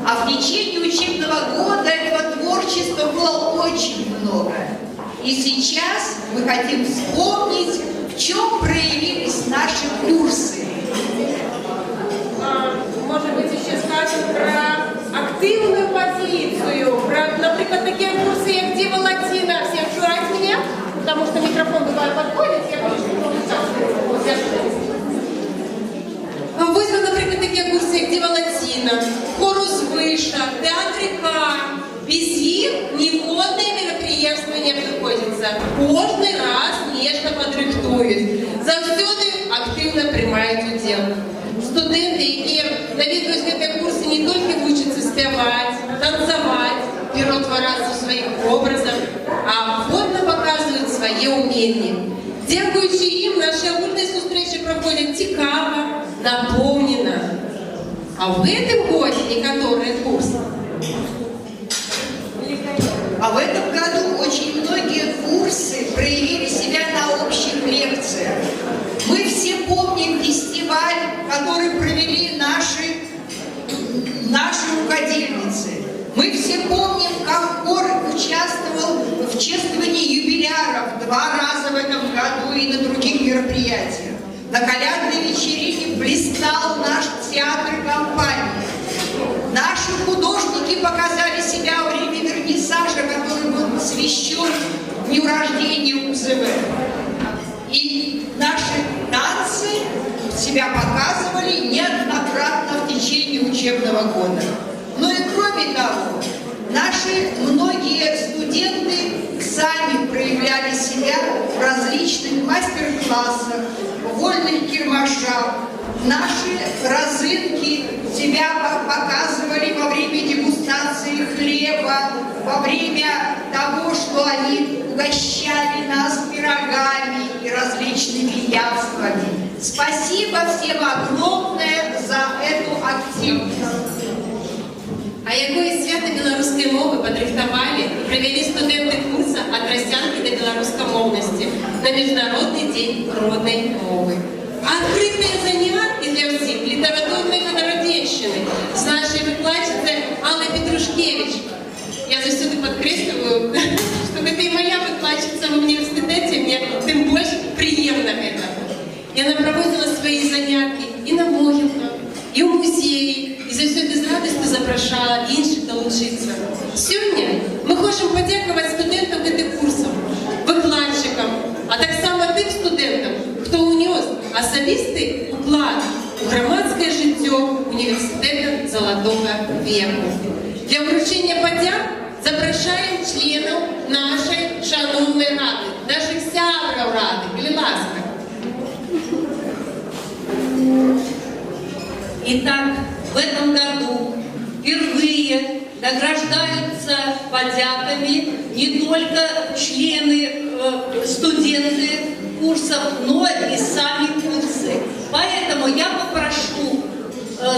А в течение учебного года этого творчества было очень много. И сейчас мы хотим вспомнить, в чем проявились наши курсы. Может быть, еще скажем про активную позицию, про, например, такие курсы, як Дива Латина. Всем чурать меня, потому что микрофон бывает подходит, я хочу, чтобы Возьмем, наприклад, такі курси, як Дива Латина, Хорус Виша, Театр К. Без їх ніколи мероприємство не обходиться. Кожний раз нечто подрихтують. Завсюди активно приймають уділ. Студенти, які навідують ці курси, не тільки вчаться співати, танцювати, перетворятися в своїх образах, а охотно показують своє уміння. Дякуючи їм, наші огульні зустрічі проходять цікаво, наповнено. А в этом году некоторые курсы. А в этом году очень многие курсы проявили себя на общих лекциях. Мы все помним фестиваль, который провели наши рукодельницы. Мы все помним, как хор участвовал в чествовании юбиляров 2 раза в этом году и на других мероприятиях. На колядной вечерине блистал наш театр компании. Наши художники показали себя во время вернисажа, который был посвящен дню рождения УЗВ. И наши танцы себя показывали неоднократно в течение учебного года. Ну и кроме того, наши многие студенты сами проявляли себя в различных мастер-классах, в вольных кирмашах. Наши разынки себя показывали во время дегустации хлеба, во время того, что они угощали нас пирогами и различными явствами. Спасибо всем огромное за эту активность. А якое свято белорусской мовы подрихтовали и провели студенты курса «От Росянки до белорусскомовности» на Международный день родной мовы. Открытые занятия для всех литературной фотографійщини з нашей викладчицей Аллой Петрушкевич. Я завсюди підкреслюю, что это и моя викладчица в университете, мне тем больше приемно это. И она проводила свои занятия и на могилках, и в музеї, і завсюди з радістю запрошала інших долучитися. Сьогодні ми хочемо подякувати студентам цих курсів, викладчикам, а так само тим студентам, хто унес особистий уклад у громадське життя університету Золотого веку. Для вручення подяк запрошуємо членів нашої шановної ради, наших сябрів ради, будь ласка. Итак, в этом году впервые награждаются подяками не только члены, студенты курсов, но и сами курсы. Поэтому я попрошу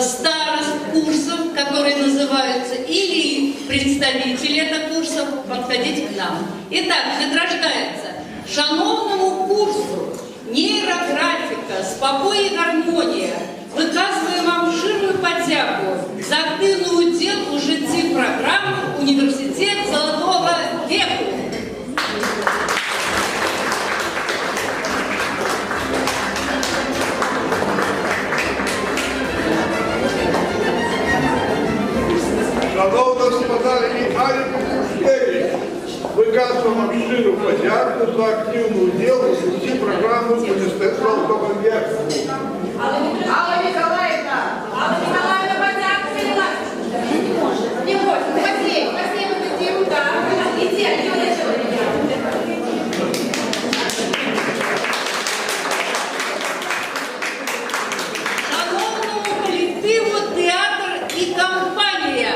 старост курсов, которые называются, или представители этих курсов, подходить к нам. Итак, награждается шановному курсу нейрографика, спокой и гармонія. Выказываем вам широкую подяку за активный удел у житті программы «Университет Золотого веку». Шановна господарі Аллі Петрушкевич, виказуємо вам щиру подяку за активну удел у житті программы «Университет Золотого веку». Алла Николаевна, подяку перела. Не может, спасибо, дадим, да. Иди, Шановному коллективу театр и компания.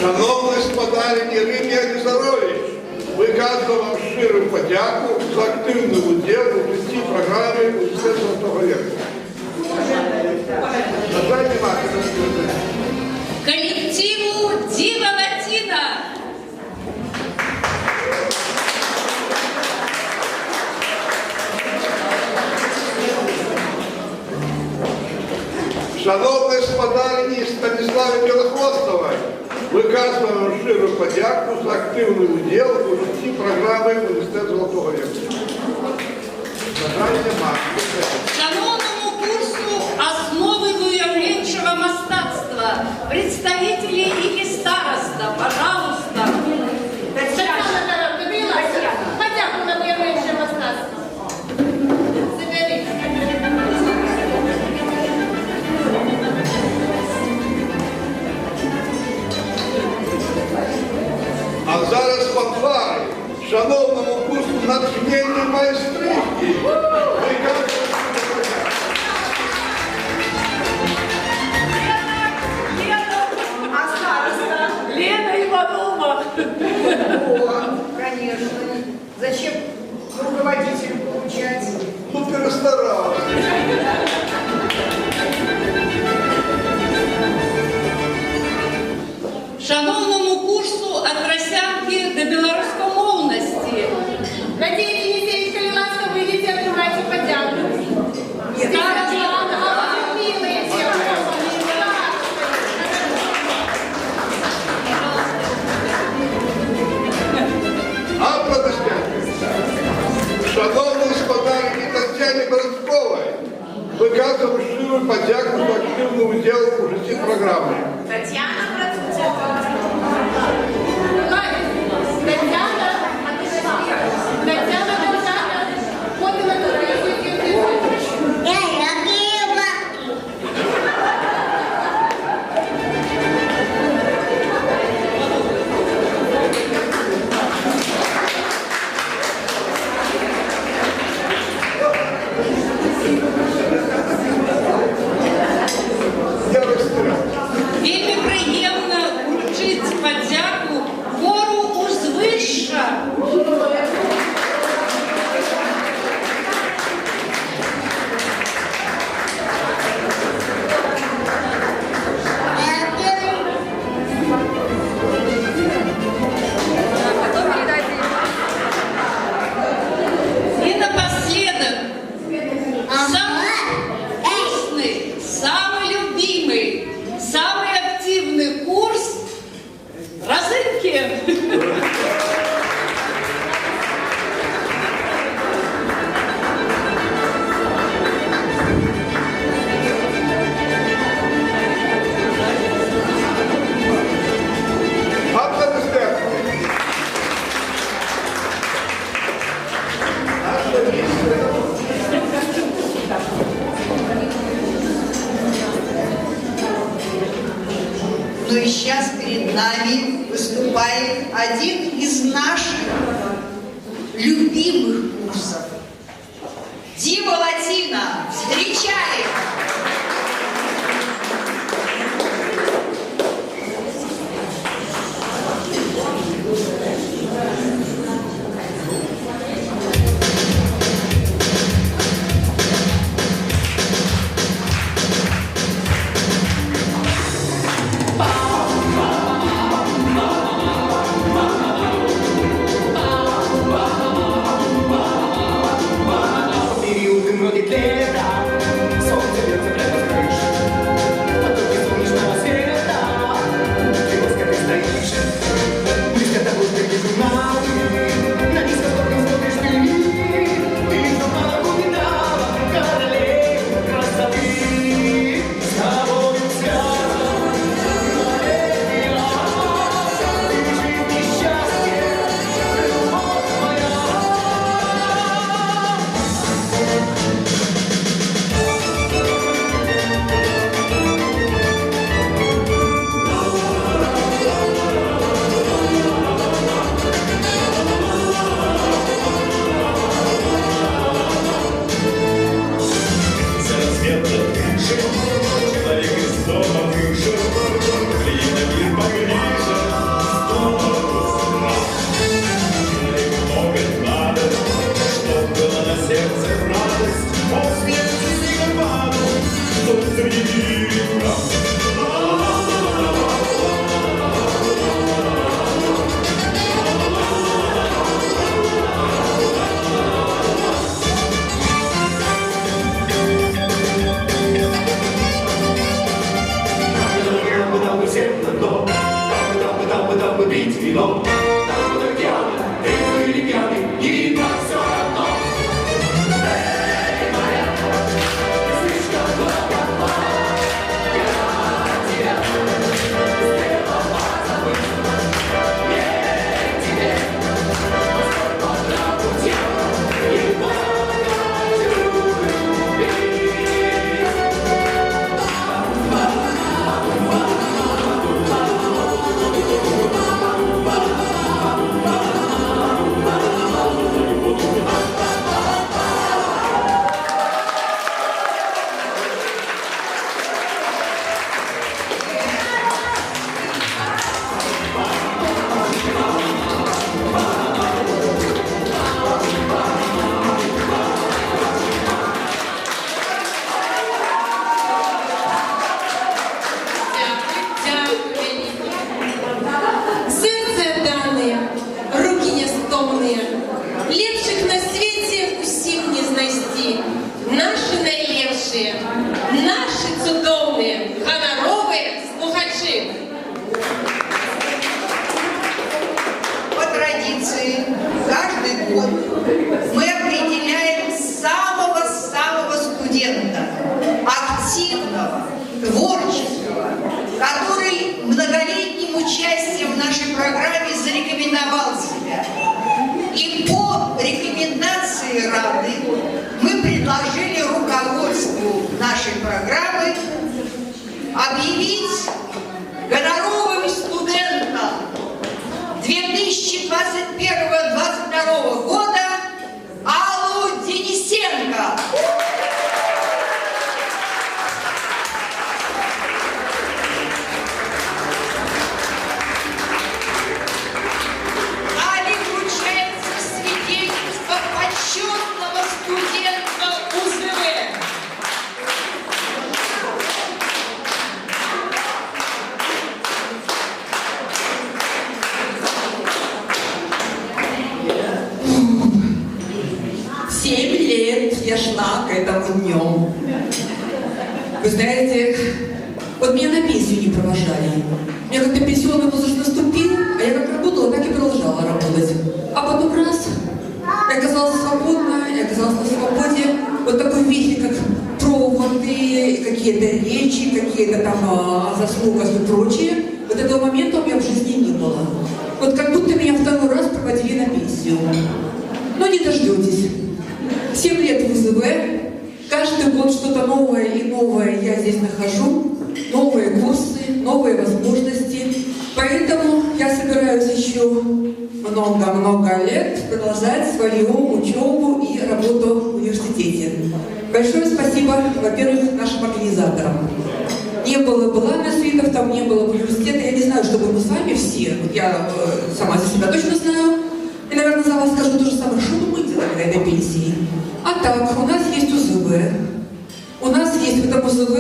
Шановний господарі Ірині Алізарович, виказуємо вам щиру подяку за активний удел у житті програми «Університет Золотого веку». Коллектив Шановні сподарені Станіславі Білохвостовій, виказуємо щиру подяку за активний уділ у житті програми «Університет Золотого віку». Шановному курсу «Основы виявленчого мистецтва» представители или староста, пожалуйста. Татьяна, дивилася? Подяку на виявленче мистецтво. Заберіть. А зараз фанфари шановному курсу натхненні майстрівки. А староста Лена Иванова. О, конечно. Зачем руководителю получать? Ну, перестаралась. Шановному курсу от Росянки до белорусскомовности. Надеюсь, Елисей, коли ласка, выйдете, отдавайте подяку. Аплодисменти. Шановні сподарки Тетяні Бородковій, виказуємо щиру подяку за активний уділ у житті програми. Татьяна Процентова. Татьяна, вот она Вельми приємно вручити подяку хору узвища. И напоследок, самый вкусный, самый любимый, самый активный курс Розынки. Аплодисменти. Наша місія. Но и сейчас перед нами выступает один из наших любимых курсов. Дима Латина. Встречаем! Период вроде лета, детский дом. Там будут пьяны, трезвый или пьяный, не видно все равно. Эй, моя, ты слишком глубоко, я тебя сделала забыть. Ей тебе, поскольку на пути его Серце дане, руки нестомні, ліпших на світі усіх не знайти. Наші найлепші, наші чудовні, гонорові слухачі. По традиции, каждый год мы определяем самого-самого студента, активного, творческого, который многолетним участием в нашей программе зарекомендовал себя. И по рекомендации Рады мы предложили руководству нашей программы объявить гоноровым студентом 2021-2022 года Аллу Денисенко. Али вручается свидетельство почетного студента УЗВ. Семь лет я шла к этому дню. Вы знаете, вот меня на пенсию не провожали. У меня как-то пенсионный возраст наступил, а я как работала, так и продолжала работать. А потом раз, я оказалась свободна, я оказалась на свободе. Вот такой вехи, как проводы, какие-то речи, какие-то там заслуги и прочее. Вот этого момента у меня в жизни не было. Вот как будто меня второй раз проводили на пенсию. Но не дождетесь. 7 лет в УЗВ, каждый год что-то новое и новое я здесь нахожу, новые курсы, новые возможности. Поэтому я собираюсь еще много-много лет продолжать свою учебу и работу в университете. Большое спасибо, во-первых, нашим организаторам. Не было бы Лана-свитов, там не было бы университета. Я не знаю, что бы мы с вами все, вот я сама за себя точно знаю, и, наверное, за вас скажу то же самое, что бы мы делали на этой пенсии. А так, у нас есть УЗВ, у нас есть в этом УЗВ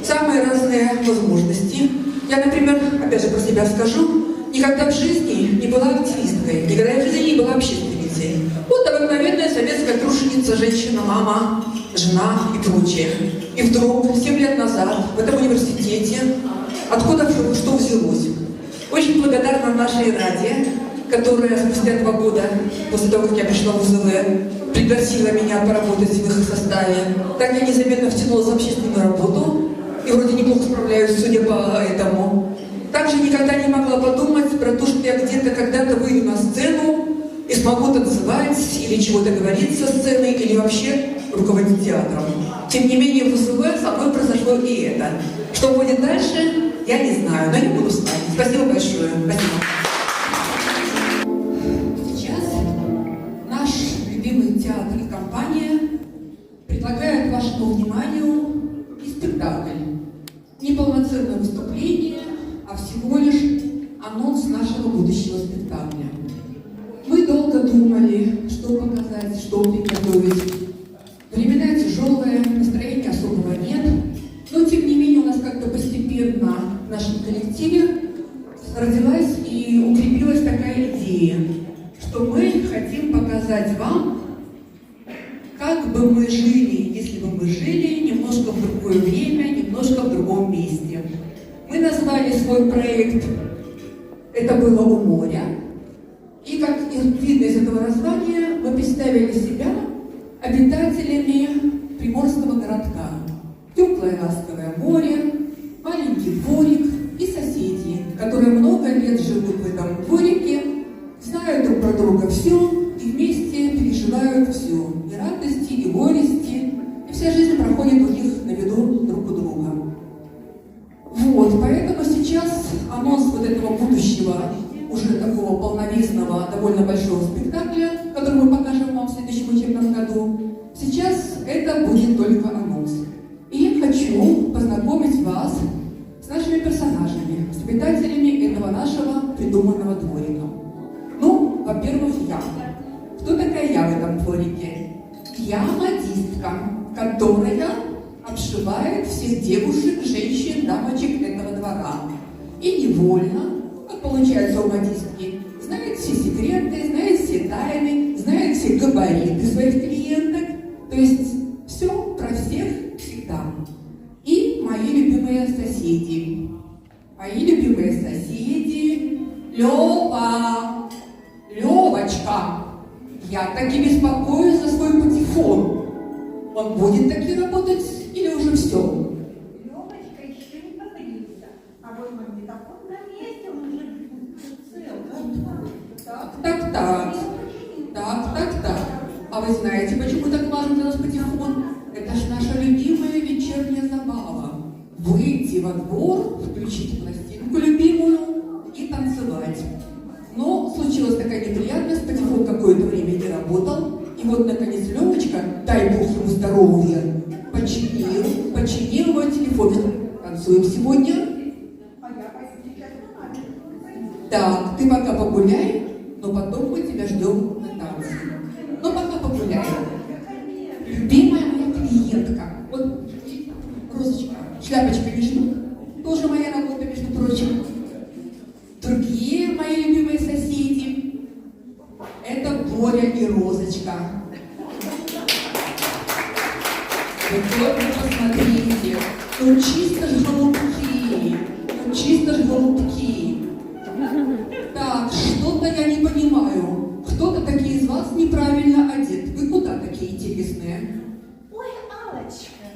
самые разные возможности. Я, например, опять же про себя скажу, никогда в жизни не была активисткой, никогда в жизни не была общественницей. Вот обыкновенная советская труженица, женщина, мама, жена и прочее. И вдруг, 7 лет назад, в этом университете, откуда что взялось? Очень благодарна нашей Раде, которая спустя 2 года, после того, как я пришла в УЗВ, пригласила меня поработать в их составе. Так я незаметно втянулась в общественную работу и вроде неплохо справляюсь, судя по этому. Также никогда не могла подумать про то, что я где-то когда-то выйду на сцену и смогу танцевать или чего-то говорить со сцены, или вообще руководить театром. Тем не менее, в УЗВ со мной произошло и это. Что будет дальше, я не знаю, но я буду знать. Спасибо большое. Спасибо. Театр и компания предлагают вашему вниманию и спектакль. Не полноценное выступление, а всего лишь анонс нашего будущего спектакля. Мы долго думали, что показать, что приготовить. Времена тяжелые, настроения особого нет, но тем не менее у нас как-то постепенно в нашем коллективе родилась и укрепилась такая идея, что мы хотим показать вам, как бы мы жили, если бы мы жили немножко в другое время, немножко в другом месте. Мы назвали свой проект Это было у моря. И, как видно из этого названия, мы представили себя обитателями приморского городка. Теплое ласковое море, маленький дворик и соседи, которые много лет живут в этом дворике, знают друг про друга все и вместе переживают все. И радости, и горести. И вся жизнь проходит у них на виду друг у друга. Вот, поэтому сейчас анонс вот этого будущего, уже такого полновесного, довольно большого спектакля, который мы покажем вам в следующем учебном году, сейчас это будет только анонс. И я хочу познакомить вас с нашими персонажами, с обитателями этого нашего придуманного дворика. Ну, во-первых, я. Кто такая я в этом дворике? Я модистка, которая обшивает всех девушек, женщин, дамочек этого двора. И невольно, как получается у модистки, знает все секреты, знает все тайны, знает все габариты своих клиенток. То есть все про всех всегда. И мои любимые соседи. Мои любимые соседи. Лёва, Лёвочка, я таки беспокоюсь за свой патефон. Он будет таки работать или уже все? Лёвочка еще не появился. А вот магнитофон на месте, он уже цел. Так. А вы знаете, почему так важен для нас патефон? Это же наша любимая вечерняя забава. Выйти во двор, включить пластинку любимую и танцевать. Но случилась такая неприятность, патефон какое-то время не работал. И вот, наконец, Лёвочка, дай бог ему здоровья, починил мой телефон. Танцуем сегодня? Так, ты пока погуляй, но потом мы тебя ждем на танцы. Но пока погуляй. Любимая моя клиентка. Вот, Розочка, шляпочка вижу. Тоже моя работа, между прочим. Другие мои любимые соседи — это Боря и Розочка. Вы только посмотрите, ну чисто ж голубки. Так, что-то я не понимаю. Кто-то такие из вас неправильно одет. Вы куда такие интересные? Ой, Аллочка,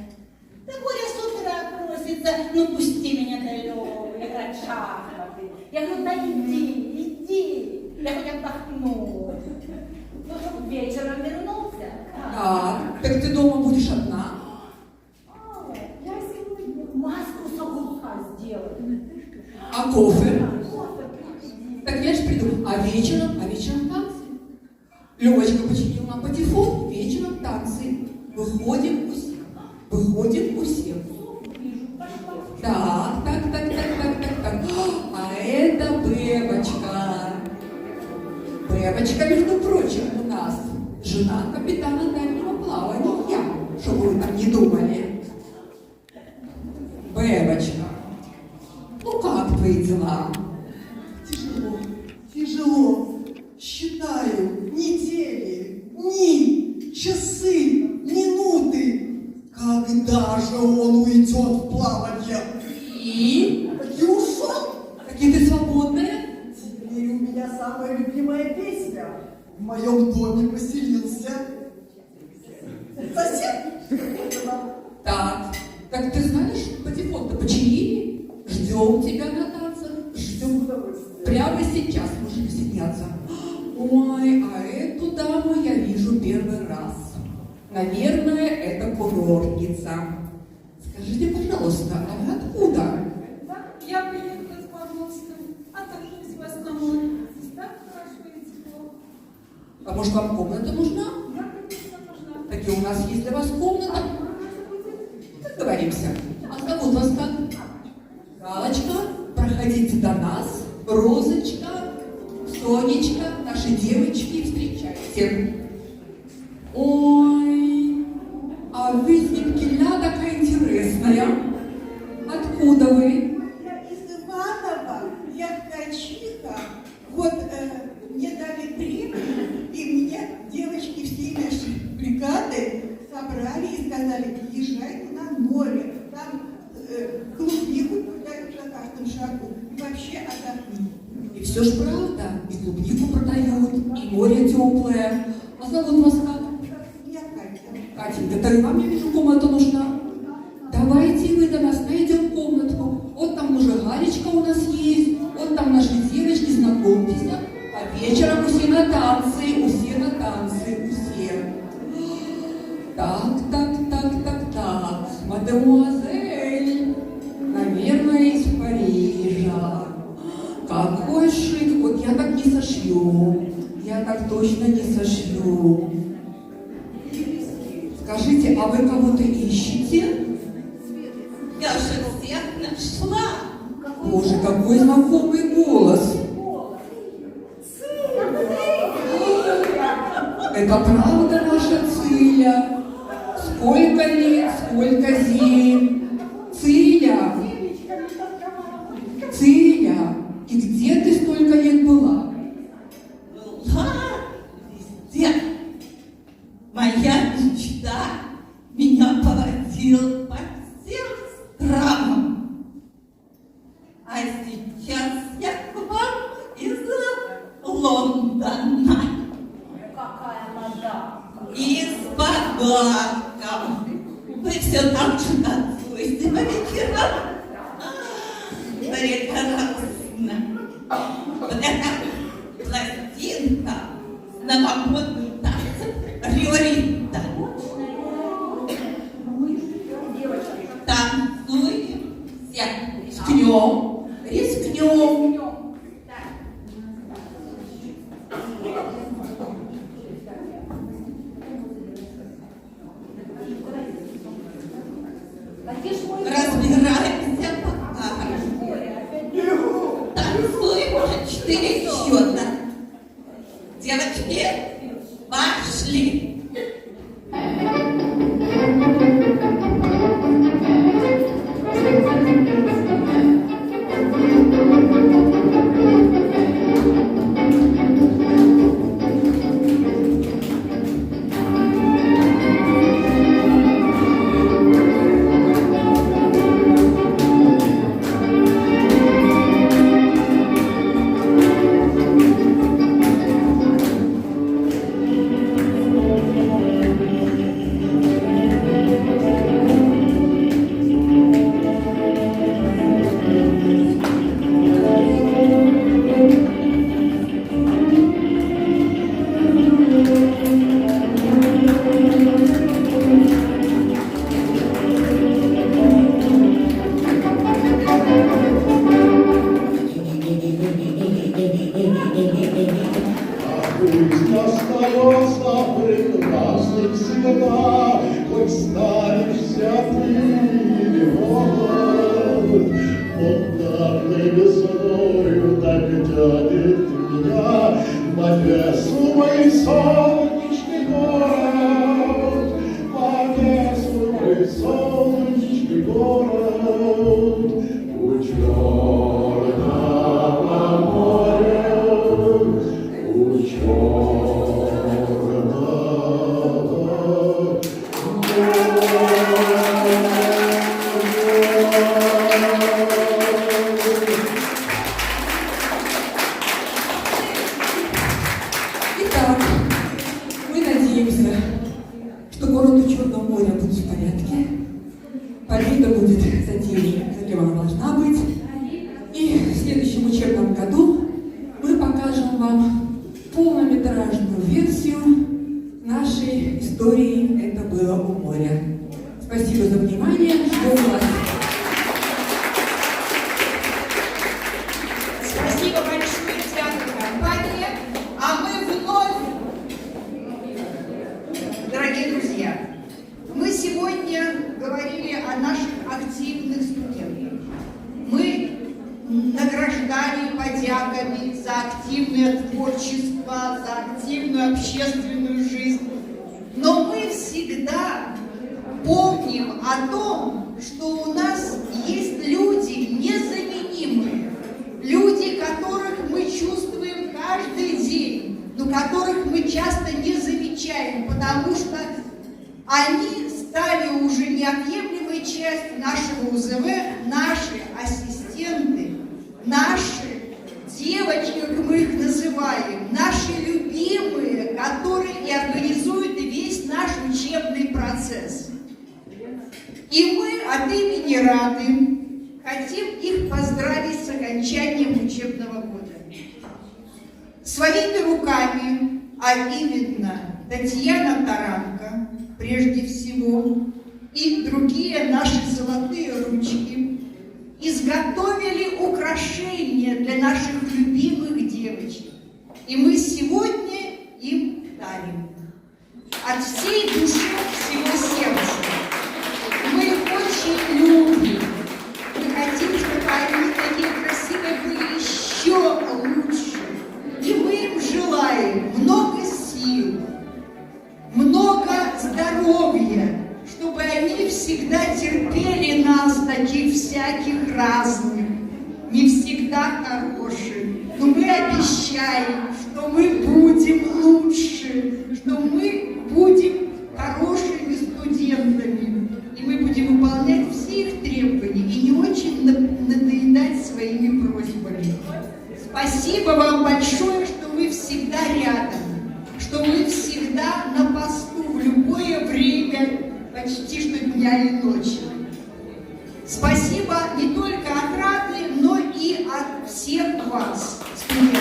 да Боря с утра просится, ну пусти меня до Лёвы играть в шахматы. Я говорю, да иди, я хоть отдохну. Ну, чтоб вечером вернулся. Так ты дома будешь одна? Алла, я сегодня маску с огурца сделаю. А кофе? Так я же приду. А вечером танцы. Лёвочка починил нам патефон, вечером танцы. Выходим у всех. Так. А это Бебочка. Бебочка, между прочим, у нас жена капитана дальнего плавания, чтобы вы там не думали. Бебочка, ну как твои дела? Тяжело. Считаю недели, дни, часы, минуты. Когда же он уйдет в плавание? И ушел. Какие ты свободная? Теперь у меня самая любимая песня. В моем доме поселился сосед. Так ты знаешь, патефон-то починили? Ждем тебя на танцах. Ждем. Прямо сейчас можем сняться. Ой, а эту даму я вижу первый раз. Наверное, это курортница. Скажите, пожалуйста, а вы откуда? Я приехала из Павловска, а также из Восьмого. Здесь так хорошо и тепло. А может, вам комната нужна? Да, конечно, нужна. Так и у нас есть для вас комната. Договоримся. А зовут вас как? Галочка, проходите до нас. Розочка, Сонечка, наши девочки, встречайте. Ой, а вы с Ниткиля такая интересная. Откуда вы? Я из Иванова, я ткачиха. Вот мне дали премию, и мне девочки всей нашей бригады собрали и сказали, езжайте на море, там клубнику продают на каждом шагу, и вообще отдохни. И И все ж правда, и клубнику продают, и море теплое. А зовут вас как? Я Катя. Катенька, так вам, я вижу, комната нужна. Давайте вы до нас найдем комнатку. Вот там уже Галечка у нас есть, вот там наши девочки, знакомьтесь. А вечером все на танцы, все на танцы, все. Так, мадемуазель, наверное, из Парижа. Какой шик, вот я так не сошью, я так точно не сошью. Скажите, а вы кого-то ищете? Я же всех нашла. Боже, какой знакомый голос. Это правда наша Циля? Сколько лет, сколько зим? Циля, Циля, и где ты столько лет была? Везде. Моя мечта меня поводила по всем странам. А сейчас я к вам из Лондона. Какая мадам. И с подарком. Вы все там же танцуете по вечерам. Прекрасно. Вот эта пластинка с новомодным танцем Риорита. Танцуем все. Рискнем, рискнем. Разбираемся пока. Танцуем на 4 счета. Девочки, пошли. Итак, мы надеемся, что город у Черного моря будет в порядке. Победа будет за тем, за кем она должна быть. И в следующем учебном году мы покажем вам полнометражную версию нашей истории «Это было у моря». Спасибо за внимание. Ждем вас. Спасибо большое, театр компания. А мы вновь, дорогие друзья, мы сегодня говорили о наших активных студентах. Мы награждали подяками за активное творчество, за активную общественную жизнь. Но мы всегда помним о том, что у нас есть люди незаменимые, люди, которых мы чувствуем каждый день, но которых мы часто не замечаем, потому что они стали уже неотъемлемой частью нашего УЗВ, наши ассистенты, наши девочки. девочки, как мы их называем, наши любимые, которые и организуют весь наш учебный процесс. И мы от имени Рады хотим их поздравить с окончанием учебного года. Своими руками, а именно Татьяна Таранко, прежде всего, и другие наши золотые ручки, изготовили украшения для наших любимых девочек. И мы сегодня им дарим. От всей души, всего сердца. Мы их очень любим. Мы хотим, чтобы они такие красивые были еще лучше. И мы им желаем много сил, много здоровья, чтобы они всегда терпели нас, таких всяких разных, не всегда хороших. Но мы обещаем, что мы будем лучше, что мы будем хорошими студентами, и мы будем выполнять все их требования и не очень надоедать своими просьбами. Спасибо вам большое, что вы всегда рядом, что вы всегда на посту в любое время, почти что дня и ночи. Спасибо не только от Рады, но и от всех вас, студентов.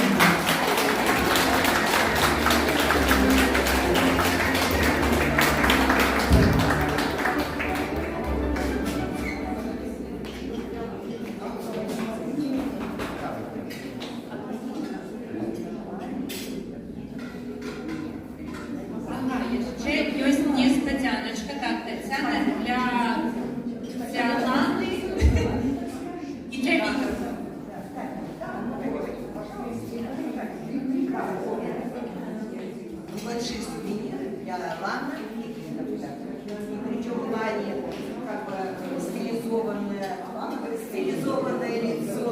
Есть несподяночка, так, Татьяна, для Ланы и для Виктора. Небольшие сувениры для Ланы и Виктора. Причем Лане как бы стилизованное лицо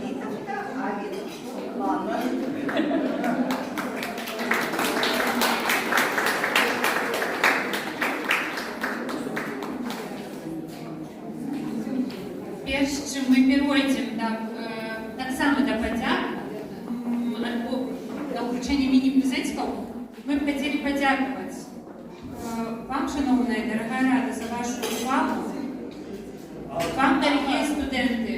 Виктора, а Виктор Лана. Перш чим ми перейдемо так само до подяк, до вручення міні-презентів, ми б хотіли подякувати вам, шановна і дорога Рада, за вашу увагу, вам, дорогі студенти,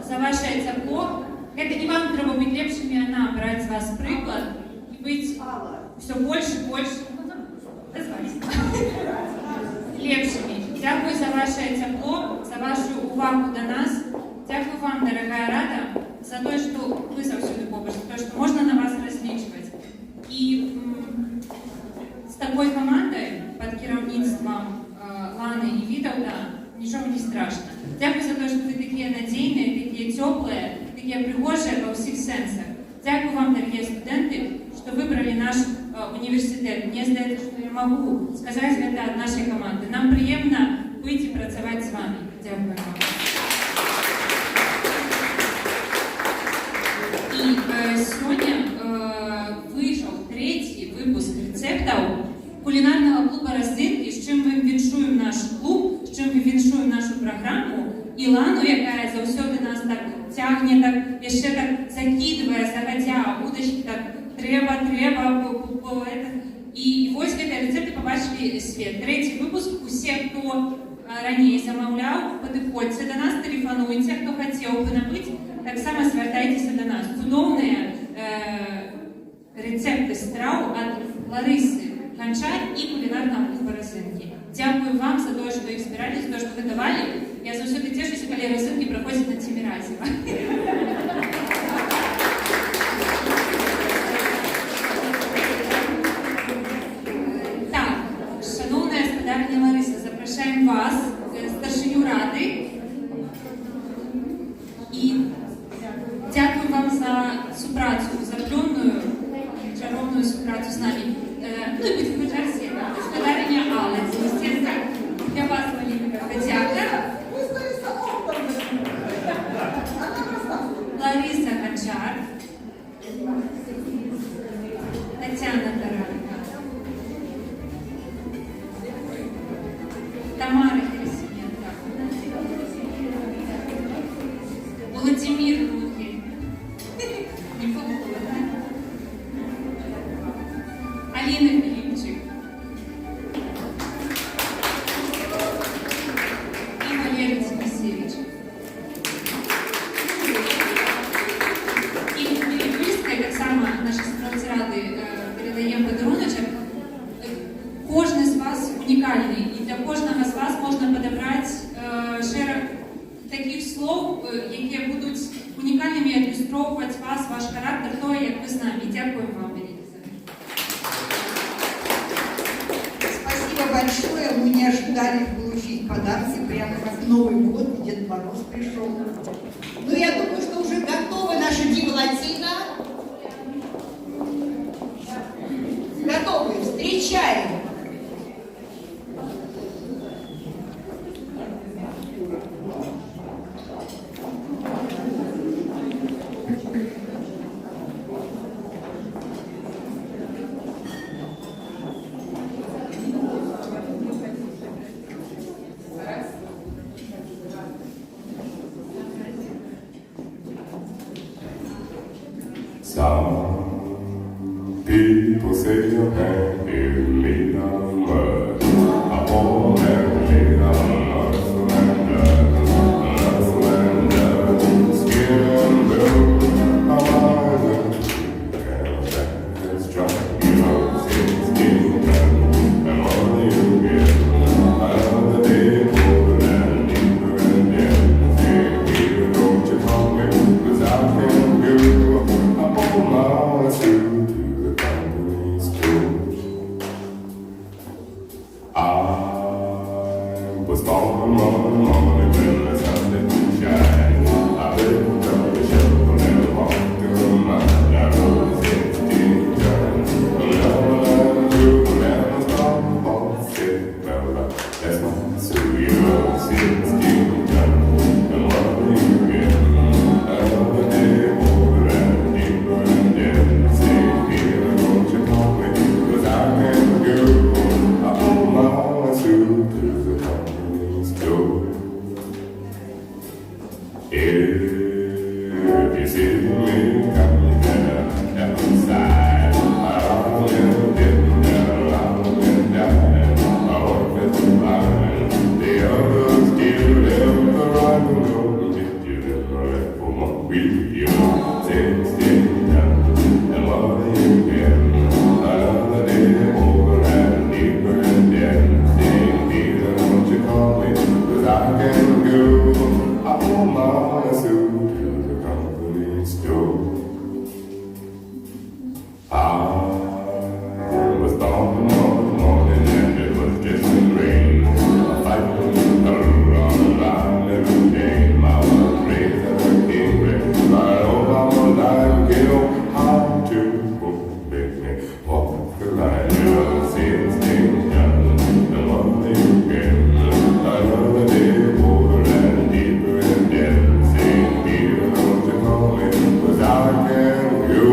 за ваше тепло. Это не вам треба бути лепшими, а нам брати з вас приклад і бути все більше, лепшими. Дякую за ваше тепло, за вашу увагу до нас. Дякую вам, дорогая Рада, за то, что вы завсюду побач, за то, что можно на вас различивать. И с такой командой под керівництвом Ланы и Виталда ничего не страшно. Дякую за то, что вы такие надійные, такие теплые, такие пригожие во всех сенсах. Дякую вам, дорогие студенты, что выбрали наш университет. Мне здається, что я могу сказать это от нашей команды. Нам приємно быть и працевать с вами. Дякую вам. И сегодня вышел третий выпуск рецептов кулинарного клуба «Роздинки», с чем мы віншуем наш клуб, с чем мы віншуем нашу программу. І Лану, яка завсюди нас так тягне, так, ще так закидывая, заходя, удочки так треба. І ось ці рецепти побачили світ. Третій випуск. Усі, хто раніше замовляв, підходьте до нас, телефонуйте, хто хотів би набити, так само звертайтеся до нас. Чудовні рецепти страв від Лариси Гончар і кулінарного клубу «Роздинки». Дякую вам за те, що ви їх збирали, за те, що ви давали. Я завжди тішуся, коли роздинки проходять на Тимирязева. Так, шановна господарня Лариса, запрошуємо вас, старшиню Ради. І дякую вам за супрацю, за пльонную, чаровную супрацю з нами. Ну і будемо жарсі, господарня Алла Зіністенка. Для вас, Валерія, подяка. Лариса Гончар, Татьяна Таранко, Тамара Герасименко, Владимир Рухель, не помню. вас, ваш характер, то, як ви з нами. Дякую вам, Еліза. Спасибо большое. Мы не ожидали получить подарки прямо как Новый год, и Дед Мороз пришел. Ну, я думаю, что уже готовы наши Дима Латина. Готовы, встречаем. Some people say your hand is made of mud. I won't have made of muscle and blood, skin and bone. I'm island, and that is strong. You know, skin and all you get. Another day older and deeper and deeper. Say, here, don't you call me, 'cause I can't do. Miles to the company store. I was born morning when the sun didn't shine. I lived on the shelf and walked through my narrow 16 times. Never to never stop or sit well. That's not so you know 16 times. And what do you get? Another day older and deeper and dead. Say, here, don't you call me, 'cause I can't go. I pull my suit to the company store. If you see me coming down outside, I'll live down, I'll live down. I work at the line. The others still live the right to go. Did you ever let for my wheel? 16 times, and what do you get? Another day older and deeper and dead. Saying, Peter, don't you call me, 'cause I can't go. I pull my suit to the company store. I was born one morning and it was just rain. A fight around every day. I was raised as a king, right over my life, you know how to make me walk the line. You're 16 young, and what do you get? Another day older and deeper and dead. Saying, Peter, don't you call me, 'cause I can't go.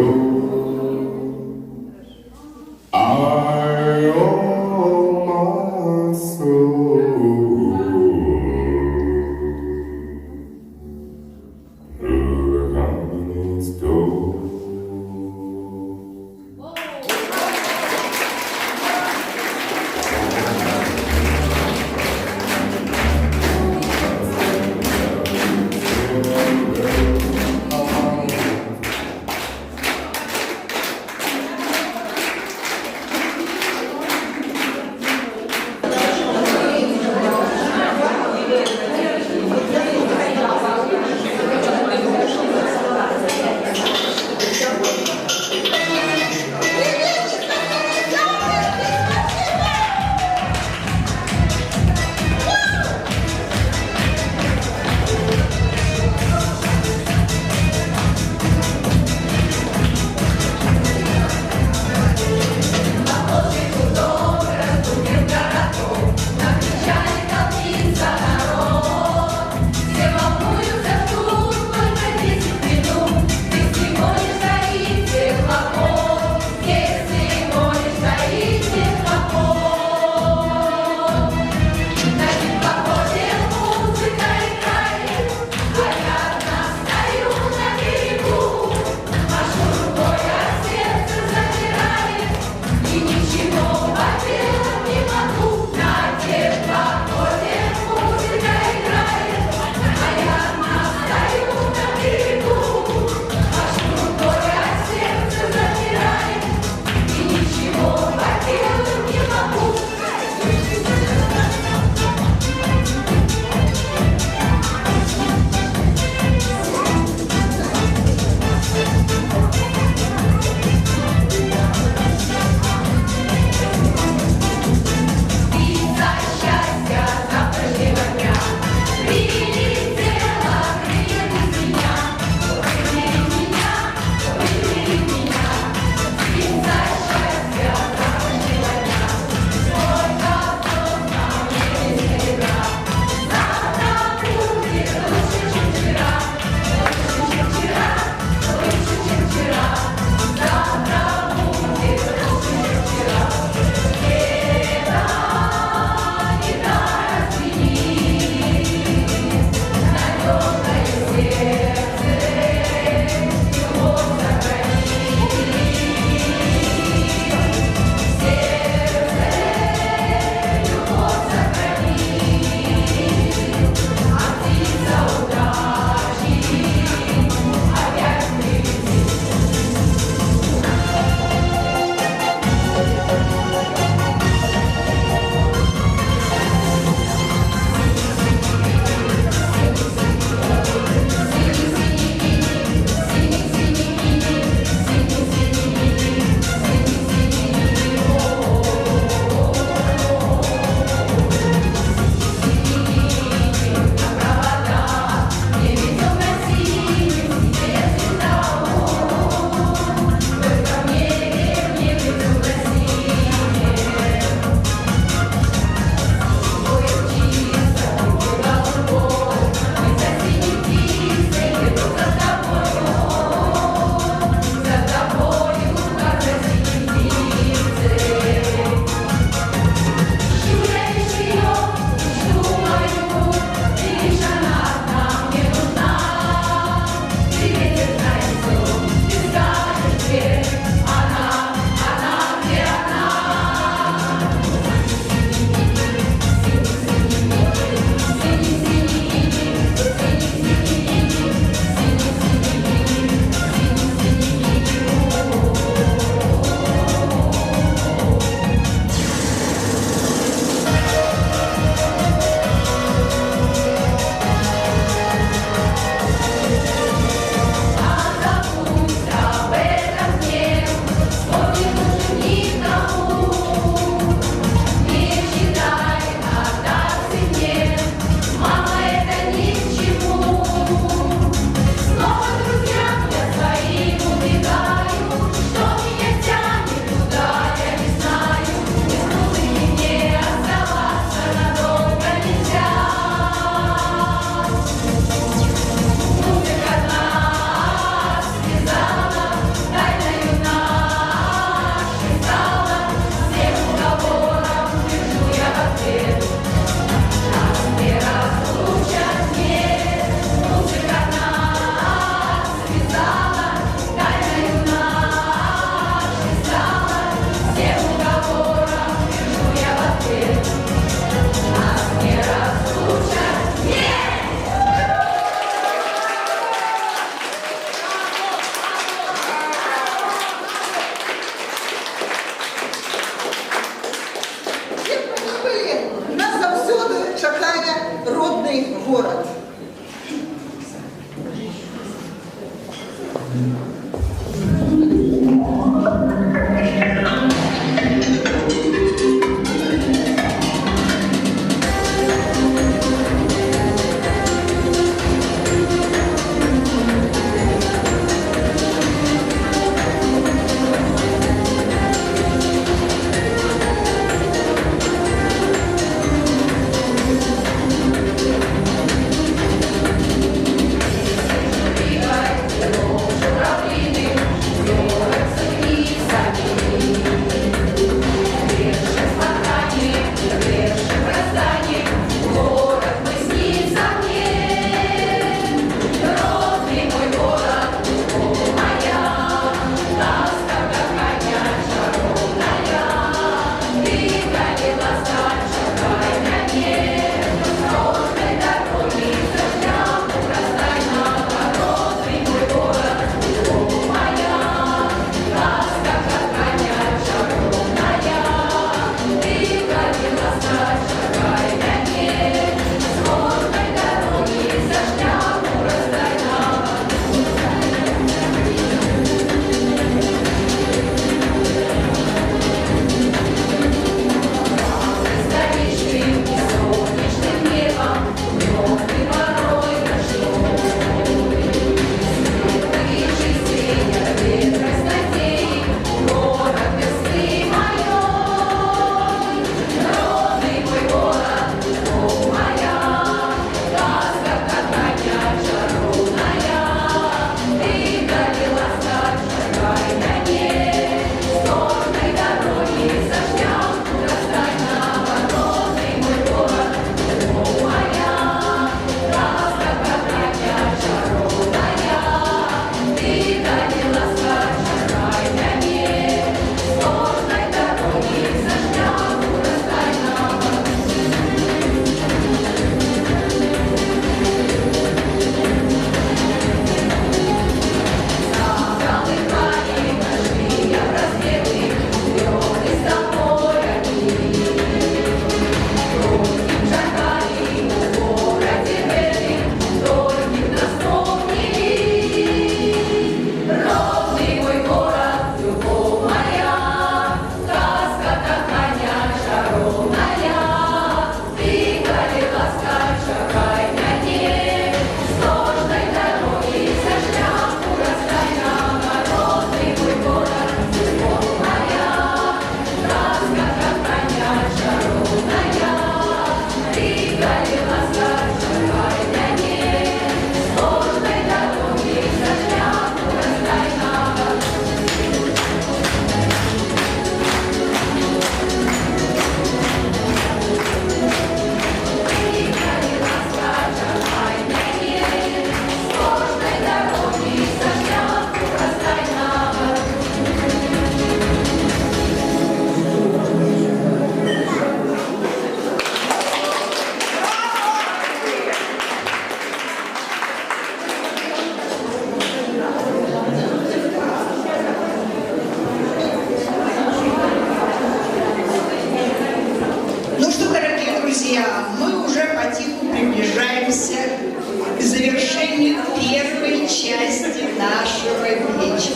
Мы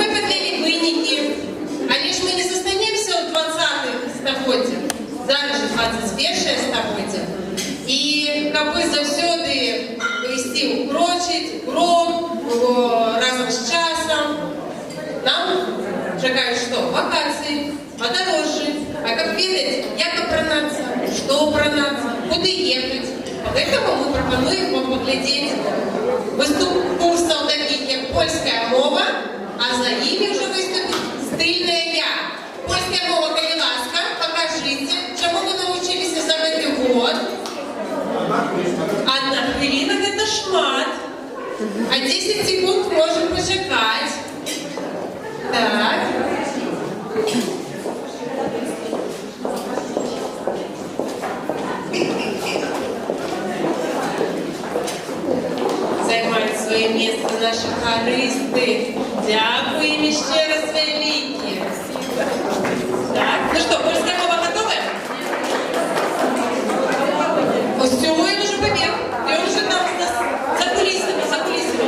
подвели выніки, але ж ми не застанемся ў 20-х стагоддзях, зараз же 21-е стагоддзе. І каб вы заўсёды ісці ўкрочыць крок разам з часам, нам чакаюць што? Вакацыі, падарожжы. А каб ведаць, як апранацца, што апранацца, куды ехаць. Поэтому мы прапануем вам паглядзець выступ курсаў такіх, як польская мова, а за імі ўжо выступіць стыльная я. Польская мова, калі ласка, пакажыце, чаму вы навучыліся за гэты год. Одна хвіліна — гэта шмат, а 10 секунд можем пачакаць. Так. Займають своє місце наші хористи. Дякуємо ще раз велике. Так, ну що, польська мова готова? Ось цього він уже побіг. І він вже там за кулісами, за кулісами.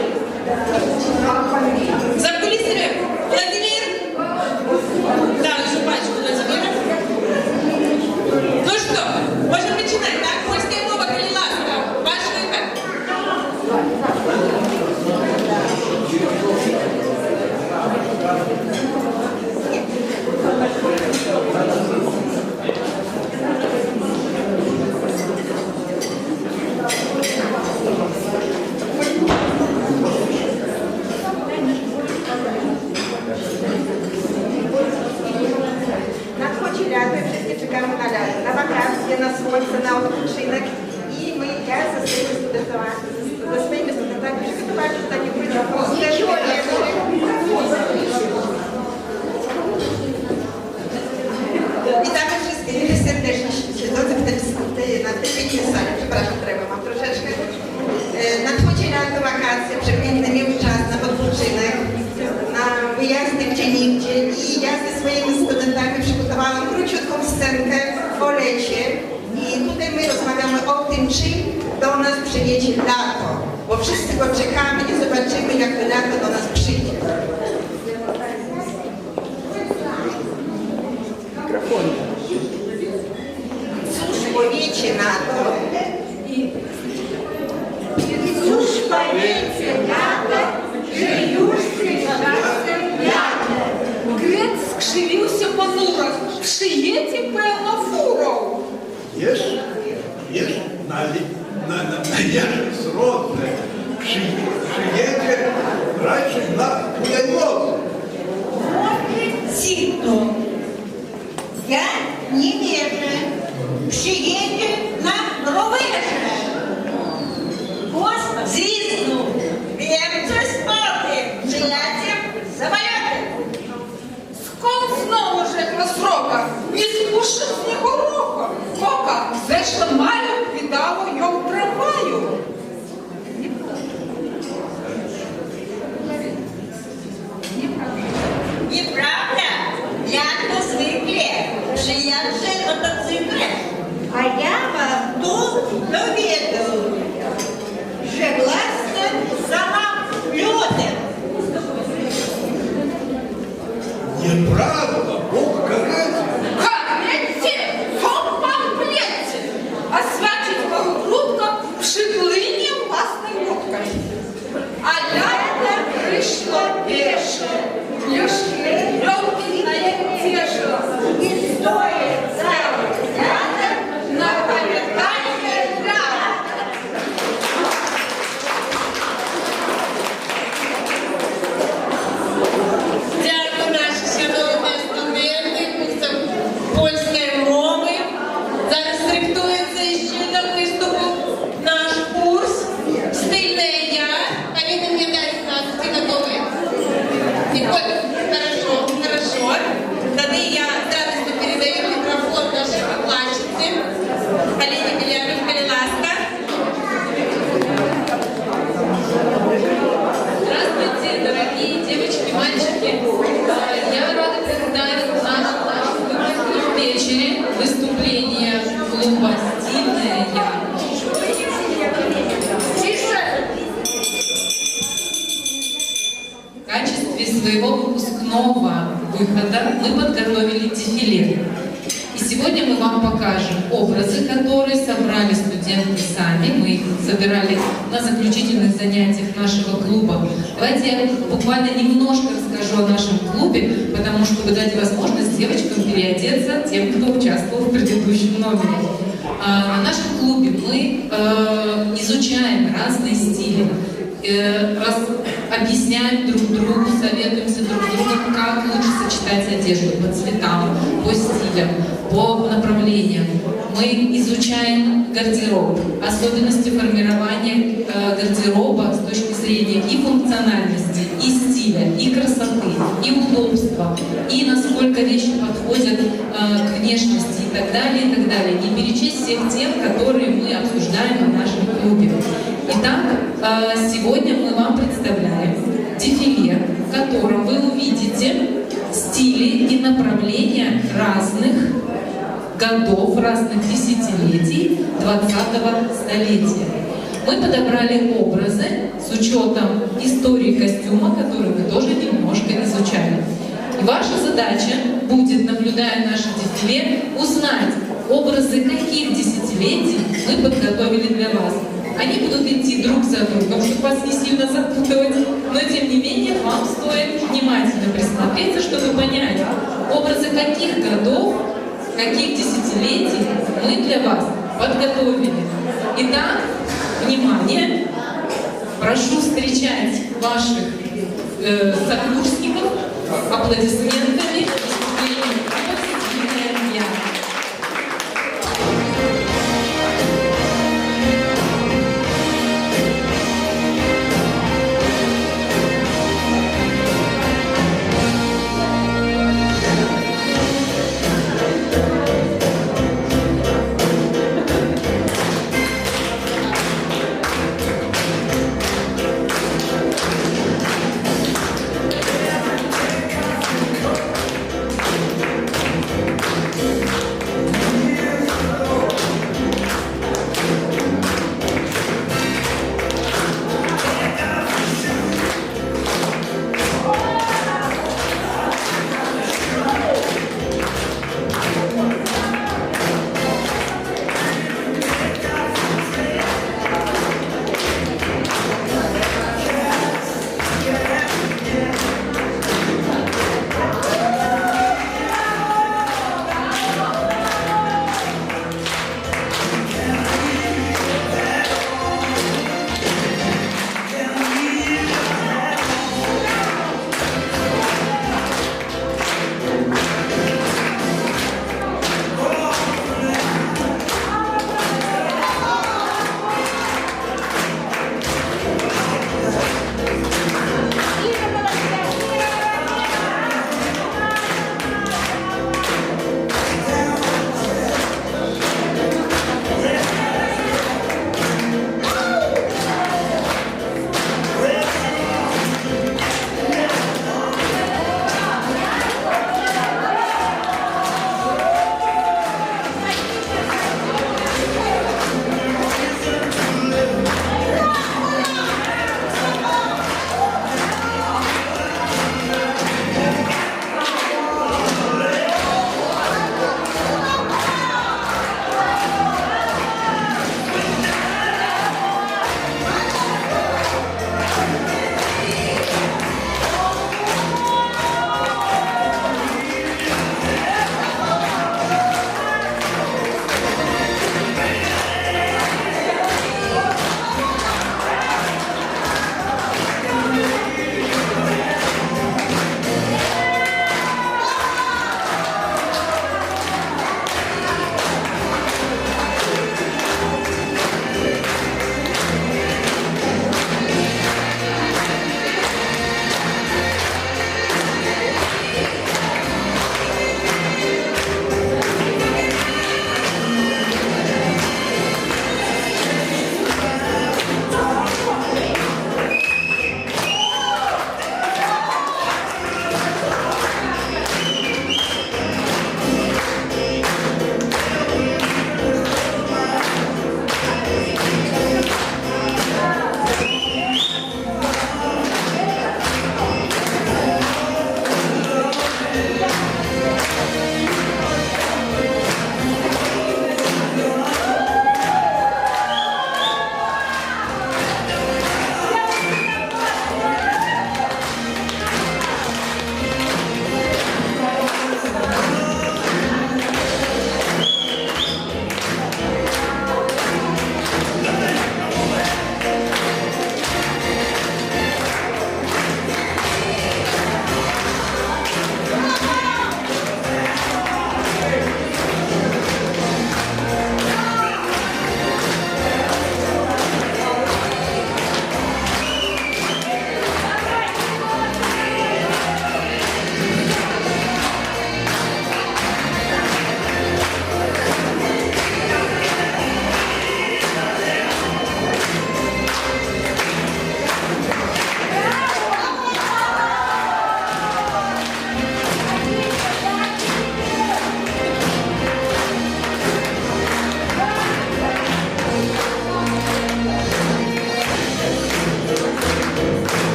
За кулісами. Владимир? Да, уже пачку Владимира. Ну что, можем начинать, так? Польская мова, коли ласка. Ваш выход. Nadchodzi lato, wszyscy czekamy na lato, na wakacje, na słońce, na odpoczynek i ja ze swoimi studentami przygotowałam takie proste Witamy wszystkich serdecznie siedzących na tej pięknej sali. Przepraszam, Trego, mam troszeczkę. Nadchodzi lato, wakacje, przepiękny, miły czas na odpoczynek, na wyjazdy gdzieniegdzie i ja ze swoimi studentami przygotowałam króciutką scenkę o lecie i tutaj my rozmawiamy o tym, czym do nas przyjedzie lato, bo wszyscy go czekamy i zobaczymy, jak to lato do nas przyjdzie. Cóż powiecie na to? Cóż powiecie na to, że już tymczasem jadę? Грец скривился понуро. Przyjedzie pełno furą. Есть на яже сродне. Przyjedzie raczej na hulajnodze. Cicho. Ja nie wierzę. Przyjedzie na rowerze. Głos zwisnął. Wiem, co spody. Przyjadzie samolotem. Skąd znowu rzekła sroka? Nie spuszczę z niego roka. Koka, zeszłym maju widało ją w tramwaju. Nieprawda? Jak to zwykle. Przyjadzie motocykle. A ja wam tu dowiedzę, że własne samolotem. Неправда, Бог карать. Карете? Сон вам плете. А святить кого грудка своего выпускного выхода мы подготовили дефиле. И сегодня мы вам покажем образы, которые собрали студенты сами. Мы их собирали на заключительных занятиях нашего клуба. Давайте я буквально немножко расскажу о нашем клубе, потому что вы дадите возможность девочкам переодеться тем, кто участвовал в предыдущем номере. На нашем клубе мы изучаем разные стили, объясняем друг другу, советуемся друг другу, как лучше сочетать одежду по цветам, по стилям, по направлениям. Мы изучаем гардероб, особенности формирования гардероба с точки зрения и функциональности, и стиля, и красоты, и удобства, и насколько вещи подходят к внешности и так далее, и так далее. Не перечесть всех тем, которые мы обсуждаем в нашем клубе. Итак, сегодня мы вам представляем дефиле, в котором вы увидите стили и направления разных годов, разных десятилетий 20-го столетия. Мы подобрали образы с учетом истории костюма, который мы тоже немножко изучали. И ваша задача будет, наблюдая наше дефиле, узнать образы каких десятилетий мы подготовили для вас. Они будут идти друг за другом, чтобы вас не сильно запутывать, но тем не менее вам стоит внимательно присмотреться, чтобы понять, образы каких годов, каких десятилетий мы для вас подготовили. Итак, внимание! Прошу встречать ваших сокурсников аплодисментами.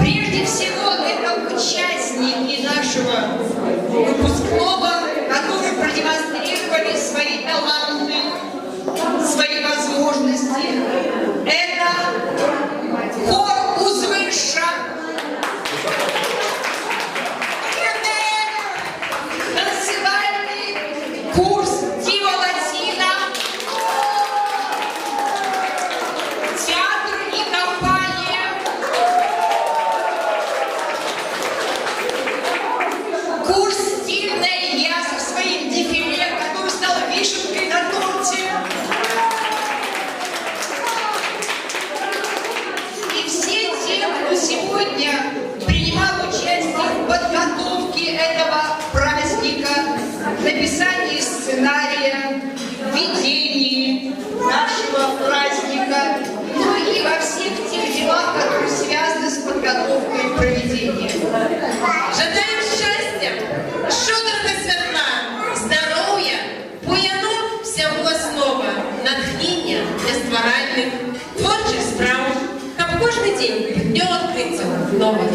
Прежде всего, это участники нашего выпускного, которые продемонстрировали свои таланты, свои возможности. Это хор «Узвыша», танцевальный курс «Дива Латина», театр и компания, курс «Стильная я» со своим дефиле, который стал вишенкой на торте. И все те, кто сегодня принимал участие в подготовке этого праздника, написании сценария, ведении нашего праздника, ну и во всех тех делах, которые связаны с подготовкой и проведением. Жадаем счастья, шударка святла, здоров'я, буяну всеобласного, натхнення для стваральних, творчих справ, каб кожний день днем відкриття нових.